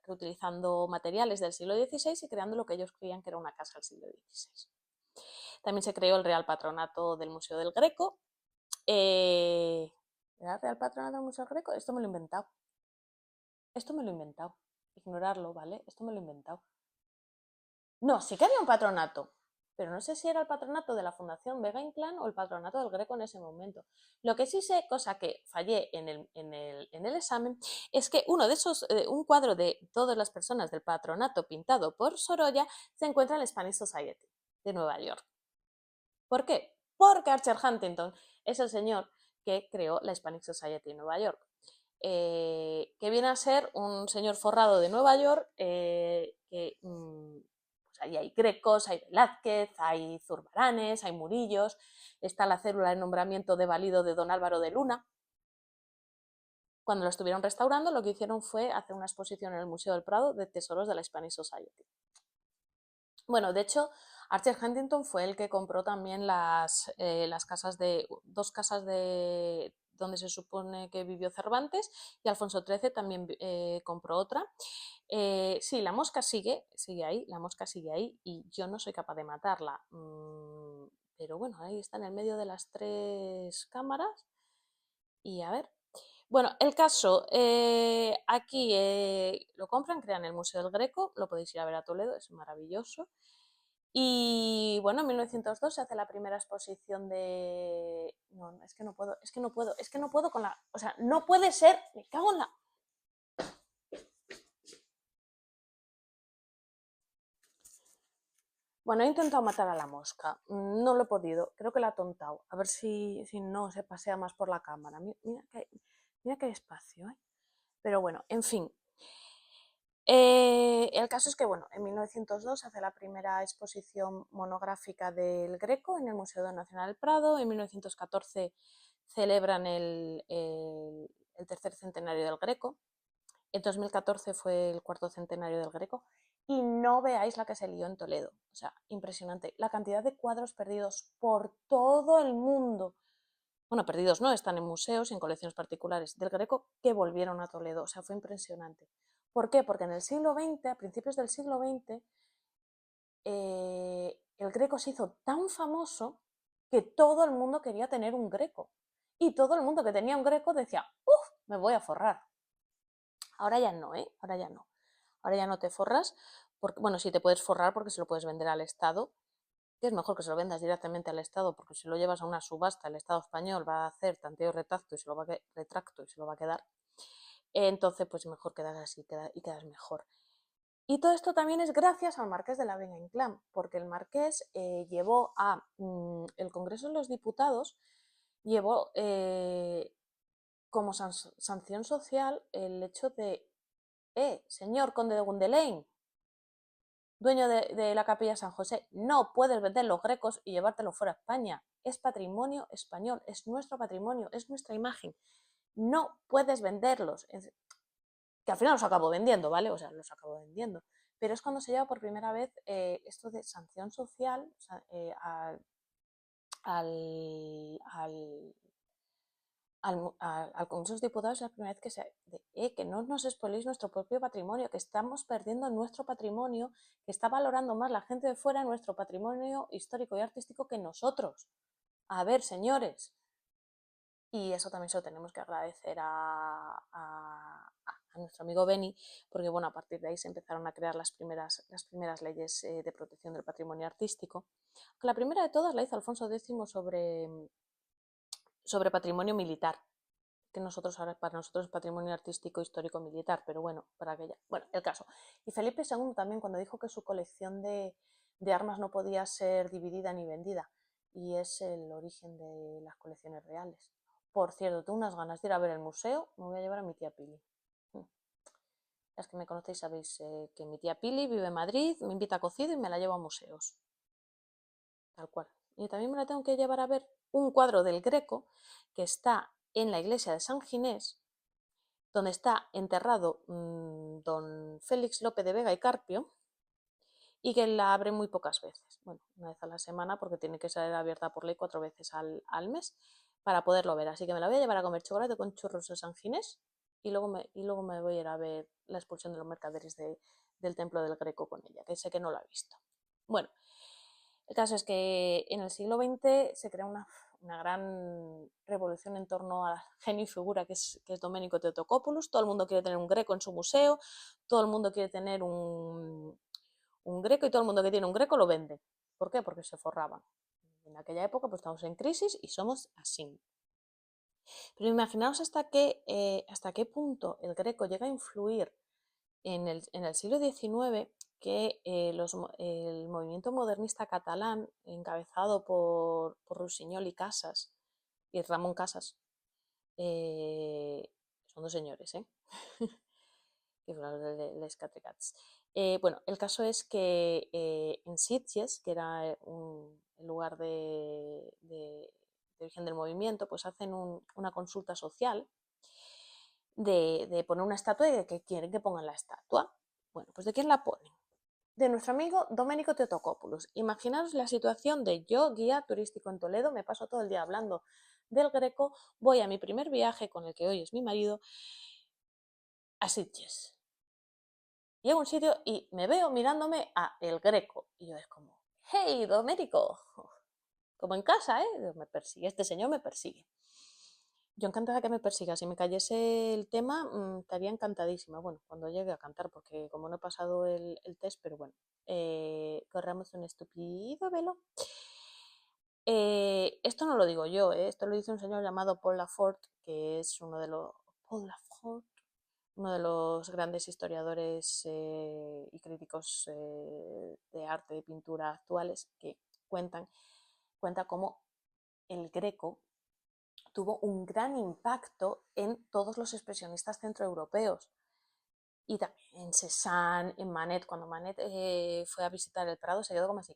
reutilizando materiales del siglo XVI y creando lo que ellos creían que era una casa del siglo XVI. También se creó el Real Patronato del Museo del Greco. ¿Era el Real Patronato del Museo del Greco? Esto me lo he inventado. Esto me lo he inventado. Ignorarlo, ¿vale? Esto me lo he inventado. No, sí que había un patronato, pero no sé si era el patronato de la Fundación Vega Inclán o el patronato del Greco en ese momento. Lo que sí sé, cosa que fallé en el examen, es que uno de esos, un cuadro de todas las personas del patronato pintado por Sorolla se encuentra en la Spanish Society de Nueva York. ¿Por qué? Porque Archer Huntington es el señor que creó la Hispanic Society de Nueva York. Que viene a ser un señor forrado de Nueva York, que pues ahí hay Grecos, hay Velázquez, hay Zurbaranes, hay Murillos, está la célula de nombramiento de valido de don Álvaro de Luna. Cuando lo estuvieron restaurando, lo que hicieron fue hacer una exposición en el Museo del Prado de tesoros de la Hispanic Society. Bueno, de hecho, Archer Huntington fue el que compró también las casas dos casas de donde se supone que vivió Cervantes, y Alfonso XIII también compró otra. Sí, la mosca sigue ahí, la mosca sigue ahí, y yo no soy capaz de matarla. Pero bueno, ahí está en el medio de las tres cámaras. Y a ver. Bueno, el caso, aquí lo compran, crean el Museo del Greco, lo podéis ir a ver a Toledo, es maravilloso. Y bueno, en 1902 se hace la primera exposición de... No, es que no puedo con la... O sea, no puede ser, me cago en la... Bueno, he intentado matar a la mosca, no lo he podido, creo que la he tontado. A ver si no se pasea más por la cámara. Mira qué espacio, ¿eh? Pero bueno, en fin. El caso es que, bueno, en 1902 se hace la primera exposición monográfica del Greco en el Museo Nacional del Prado. En 1914 celebran el tercer centenario del Greco. En 2014 fue el cuarto centenario del Greco. Y no veáis la que se lió en Toledo. O sea, impresionante. La cantidad de cuadros perdidos por todo el mundo. Bueno, perdidos no, están en museos y en colecciones particulares del Greco que volvieron a Toledo. O sea, fue impresionante. ¿Por qué? Porque en el siglo XX, a principios del siglo XX, el Greco se hizo tan famoso que todo el mundo quería tener un Greco. Y todo el mundo que tenía un Greco decía, ¡uf! Me voy a forrar. Ahora ya no, ¿eh? Ahora ya no. Ahora ya no te forras. Porque, bueno, sí te puedes forrar porque se lo puedes vender al Estado, que es mejor que se lo vendas directamente al Estado, porque si lo llevas a una subasta, el Estado español va a hacer tanteo y retracto y se lo va a quedar. Entonces, pues mejor quedas así y quedas mejor. Y todo esto también es gracias al Marqués de la Vega Inclán, porque el Marqués llevó a el Congreso de los Diputados, llevó como sanción social el hecho de, señor conde de Gundelain, dueño de la capilla San José, no puedes vender los grecos y llevártelos fuera a España. Es patrimonio español, es nuestro patrimonio, es nuestra imagen. No puedes venderlos. Que al final los acabo vendiendo, ¿vale? O sea, los acabo vendiendo. Pero es cuando se lleva por primera vez esto de sanción social, o sea, al, al, al Congreso de los Diputados. Es la primera vez que que no nos expoléis nuestro propio patrimonio, que estamos perdiendo nuestro patrimonio, que está valorando más la gente de fuera nuestro patrimonio histórico y artístico que nosotros. A ver, señores. Y eso también se lo tenemos que agradecer a nuestro amigo Beni, porque bueno, a partir de ahí se empezaron a crear las primeras leyes de protección del patrimonio artístico. La primera de todas la hizo Alfonso X sobre patrimonio militar, que para nosotros es patrimonio artístico histórico militar, pero bueno, para aquella. Bueno, el caso. Y Felipe II también, cuando dijo que su colección de armas no podía ser dividida ni vendida, y es el origen de las colecciones reales. Por cierto, tengo unas ganas de ir a ver el museo, me voy a llevar a mi tía Pili. Las que me conocéis sabéis que mi tía Pili vive en Madrid, me invita a cocido y me la llevo a museos. Tal cual. Y también me la tengo que llevar a ver un cuadro del Greco que está en la iglesia de San Ginés, donde está enterrado don Félix Lope de Vega y Carpio, y que la abre muy pocas veces. Bueno, una vez a la semana, porque tiene que ser abierta por ley 4 veces al mes para poderlo ver. Así que me la voy a llevar a comer chocolate con churros de San Ginés, y luego me voy a ir a ver la expulsión de los mercaderes del templo del Greco con ella, que sé que no lo ha visto. Bueno, El caso es que en el siglo XX se crea una gran revolución en torno a la genio y figura que es Domenico Theotokopoulos. Todo el mundo quiere tener un Greco en su museo, todo el mundo quiere tener un Greco y todo el mundo que tiene un Greco lo vende. ¿Por qué? Porque se forraban. En aquella época pues estamos en crisis y somos así. Pero imaginaos hasta qué punto el Greco llega a influir en el siglo XIX, que el movimiento modernista catalán, encabezado por Rusiñol y Casas, y Ramón Casas, son dos señores, que fueron los de Les Catricats. Bueno, el caso es que en Sitges, que era el lugar de origen del movimiento, pues hacen una consulta social de poner una estatua y de que quieren que pongan la estatua. Bueno, pues ¿de quién la ponen? De nuestro amigo Domenico Theotokopoulos. Imaginaros la situación de yo, guía turístico en Toledo, me paso todo el día hablando del Greco, voy a mi primer viaje con el que hoy es mi marido, a Sitges. Llego a un sitio y me veo mirándome a el Greco. Y yo es como, hey, Domenico, como en casa, ¿eh? Me persigue, este señor me persigue. Yo encantada que me persiga. Si me cayese el tema, estaría encantadísima. Bueno, cuando llegue a cantar, porque como no he pasado el test, pero bueno, corramos un estúpido velo. Esto no lo digo yo, esto lo dice un señor llamado Paul Lafort, que es uno de los grandes historiadores y críticos de arte, de pintura actuales, que cuenta cómo el Greco tuvo un gran impacto en todos los expresionistas centroeuropeos. Y también en Cézanne, en Manet. Cuando Manet fue a visitar el Prado, se quedó como así.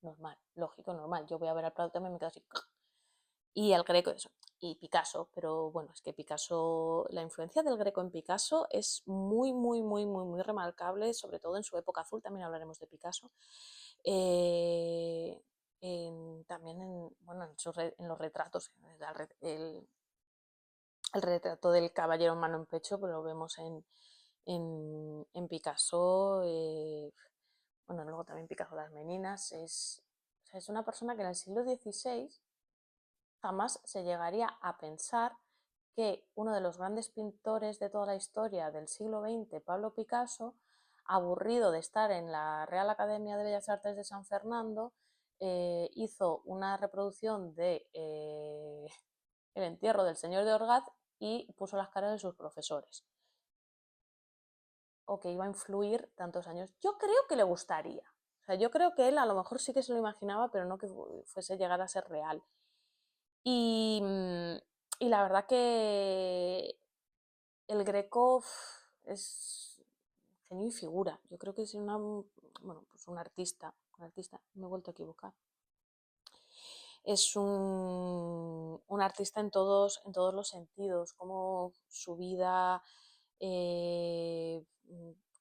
Normal, lógico, normal. Yo voy a ver al Prado también me quedo así. Y el Greco, eso. Y Picasso, pero bueno, es que Picasso, la influencia del Greco en Picasso es muy, muy, muy, muy, muy remarcable, sobre todo en su época azul, también hablaremos de Picasso. Eh, también bueno, en los retratos, el retrato del caballero mano en pecho, pues lo vemos en Picasso. Bueno, luego también Picasso las Meninas. O sea, es una persona que en el siglo XVI jamás se llegaría a pensar que uno de los grandes pintores de toda la historia del siglo XX, Pablo Picasso, aburrido de estar en la Real Academia de Bellas Artes de San Fernando, hizo una reproducción de El entierro del señor de Orgaz y puso las caras de sus profesores. O que iba a influir tantos años. Yo creo que le gustaría. O sea, yo creo que él a lo mejor sí que se lo imaginaba, pero no que fuese llegar a ser real. Y, y la verdad que el Greco es genio y figura. Yo creo que es bueno, pues un artista, me he vuelto a equivocar. Es un artista en todos los sentidos, como su vida, eh,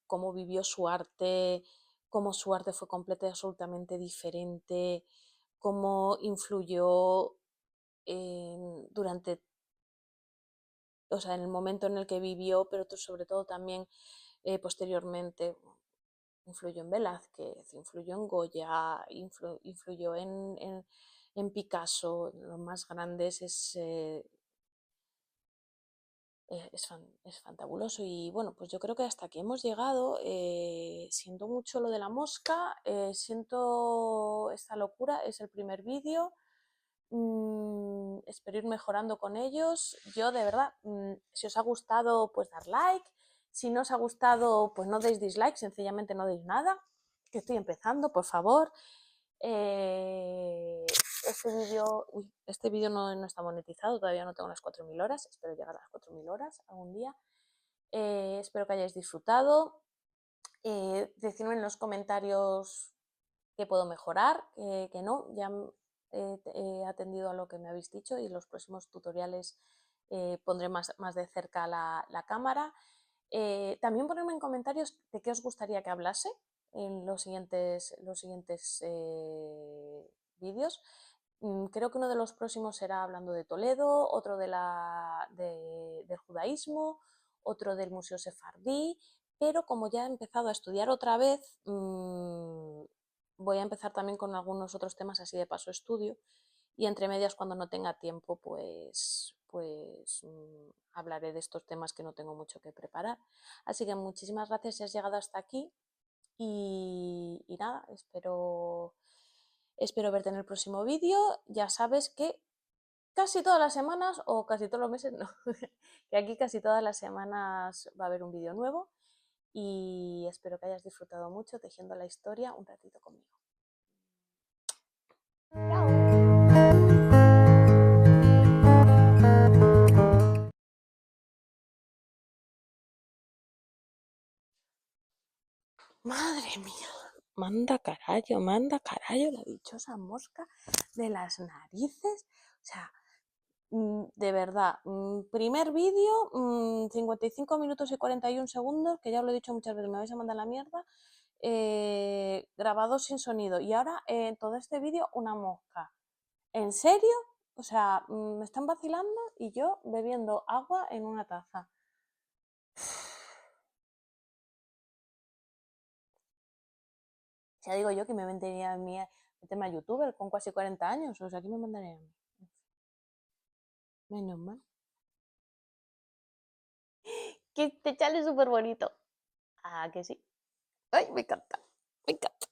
cómo vivió su arte, cómo su arte fue completa y absolutamente diferente, cómo influyó durante, o sea, en el momento en el que vivió, pero sobre todo también posteriormente. Influyó en Velázquez, influyó en Goya, influyó en Picasso. Los más grandes es fantabuloso. Y bueno, pues yo creo que hasta aquí hemos llegado. Siento mucho lo de la mosca, siento esta locura, es el primer vídeo. Espero ir mejorando con ellos. Yo de verdad, si os ha gustado, pues dar like. Si no os ha gustado, pues no deis dislike, sencillamente no deis nada, que estoy empezando, por favor. Eh, este vídeo no está monetizado, todavía no tengo las 4.000 horas, espero llegar a las 4.000 horas algún día. Espero que hayáis disfrutado. Decidme en los comentarios qué puedo mejorar, que no, ya he atendido a lo que me habéis dicho y en los próximos tutoriales pondré más de cerca la cámara. También ponerme en comentarios de qué os gustaría que hablase en los siguientes vídeos. Creo que uno de los próximos será hablando de Toledo, otro del judaísmo, otro del Museo Sefardí, pero como ya he empezado a estudiar otra vez, voy a empezar también con algunos otros temas así de paso estudio y entre medias cuando no tenga tiempo hablaré de estos temas que no tengo mucho que preparar. Así que muchísimas gracias si has llegado hasta aquí y nada, espero verte en el próximo vídeo. Ya sabes que casi todas las semanas o casi todos los meses, no, que aquí casi todas las semanas va a haber un vídeo nuevo y espero que hayas disfrutado mucho tejiendo la historia un ratito conmigo. Madre mía, manda carallo la dichosa mosca de las narices. O sea, de verdad, primer vídeo, 55 minutos y 41 segundos, que ya os lo he dicho muchas veces, me vais a mandar la mierda, grabado sin sonido. Y ahora, en todo este vídeo, una mosca. ¿En serio? O sea, me están vacilando y yo bebiendo agua en una taza. Ya digo yo que me vendería a mí meterme a youtuber con casi 40 años. O sea, aquí me mandaría a mí. Menos mal. Que te chale súper bonito. Ah, que sí. Ay, me encanta. Me encanta.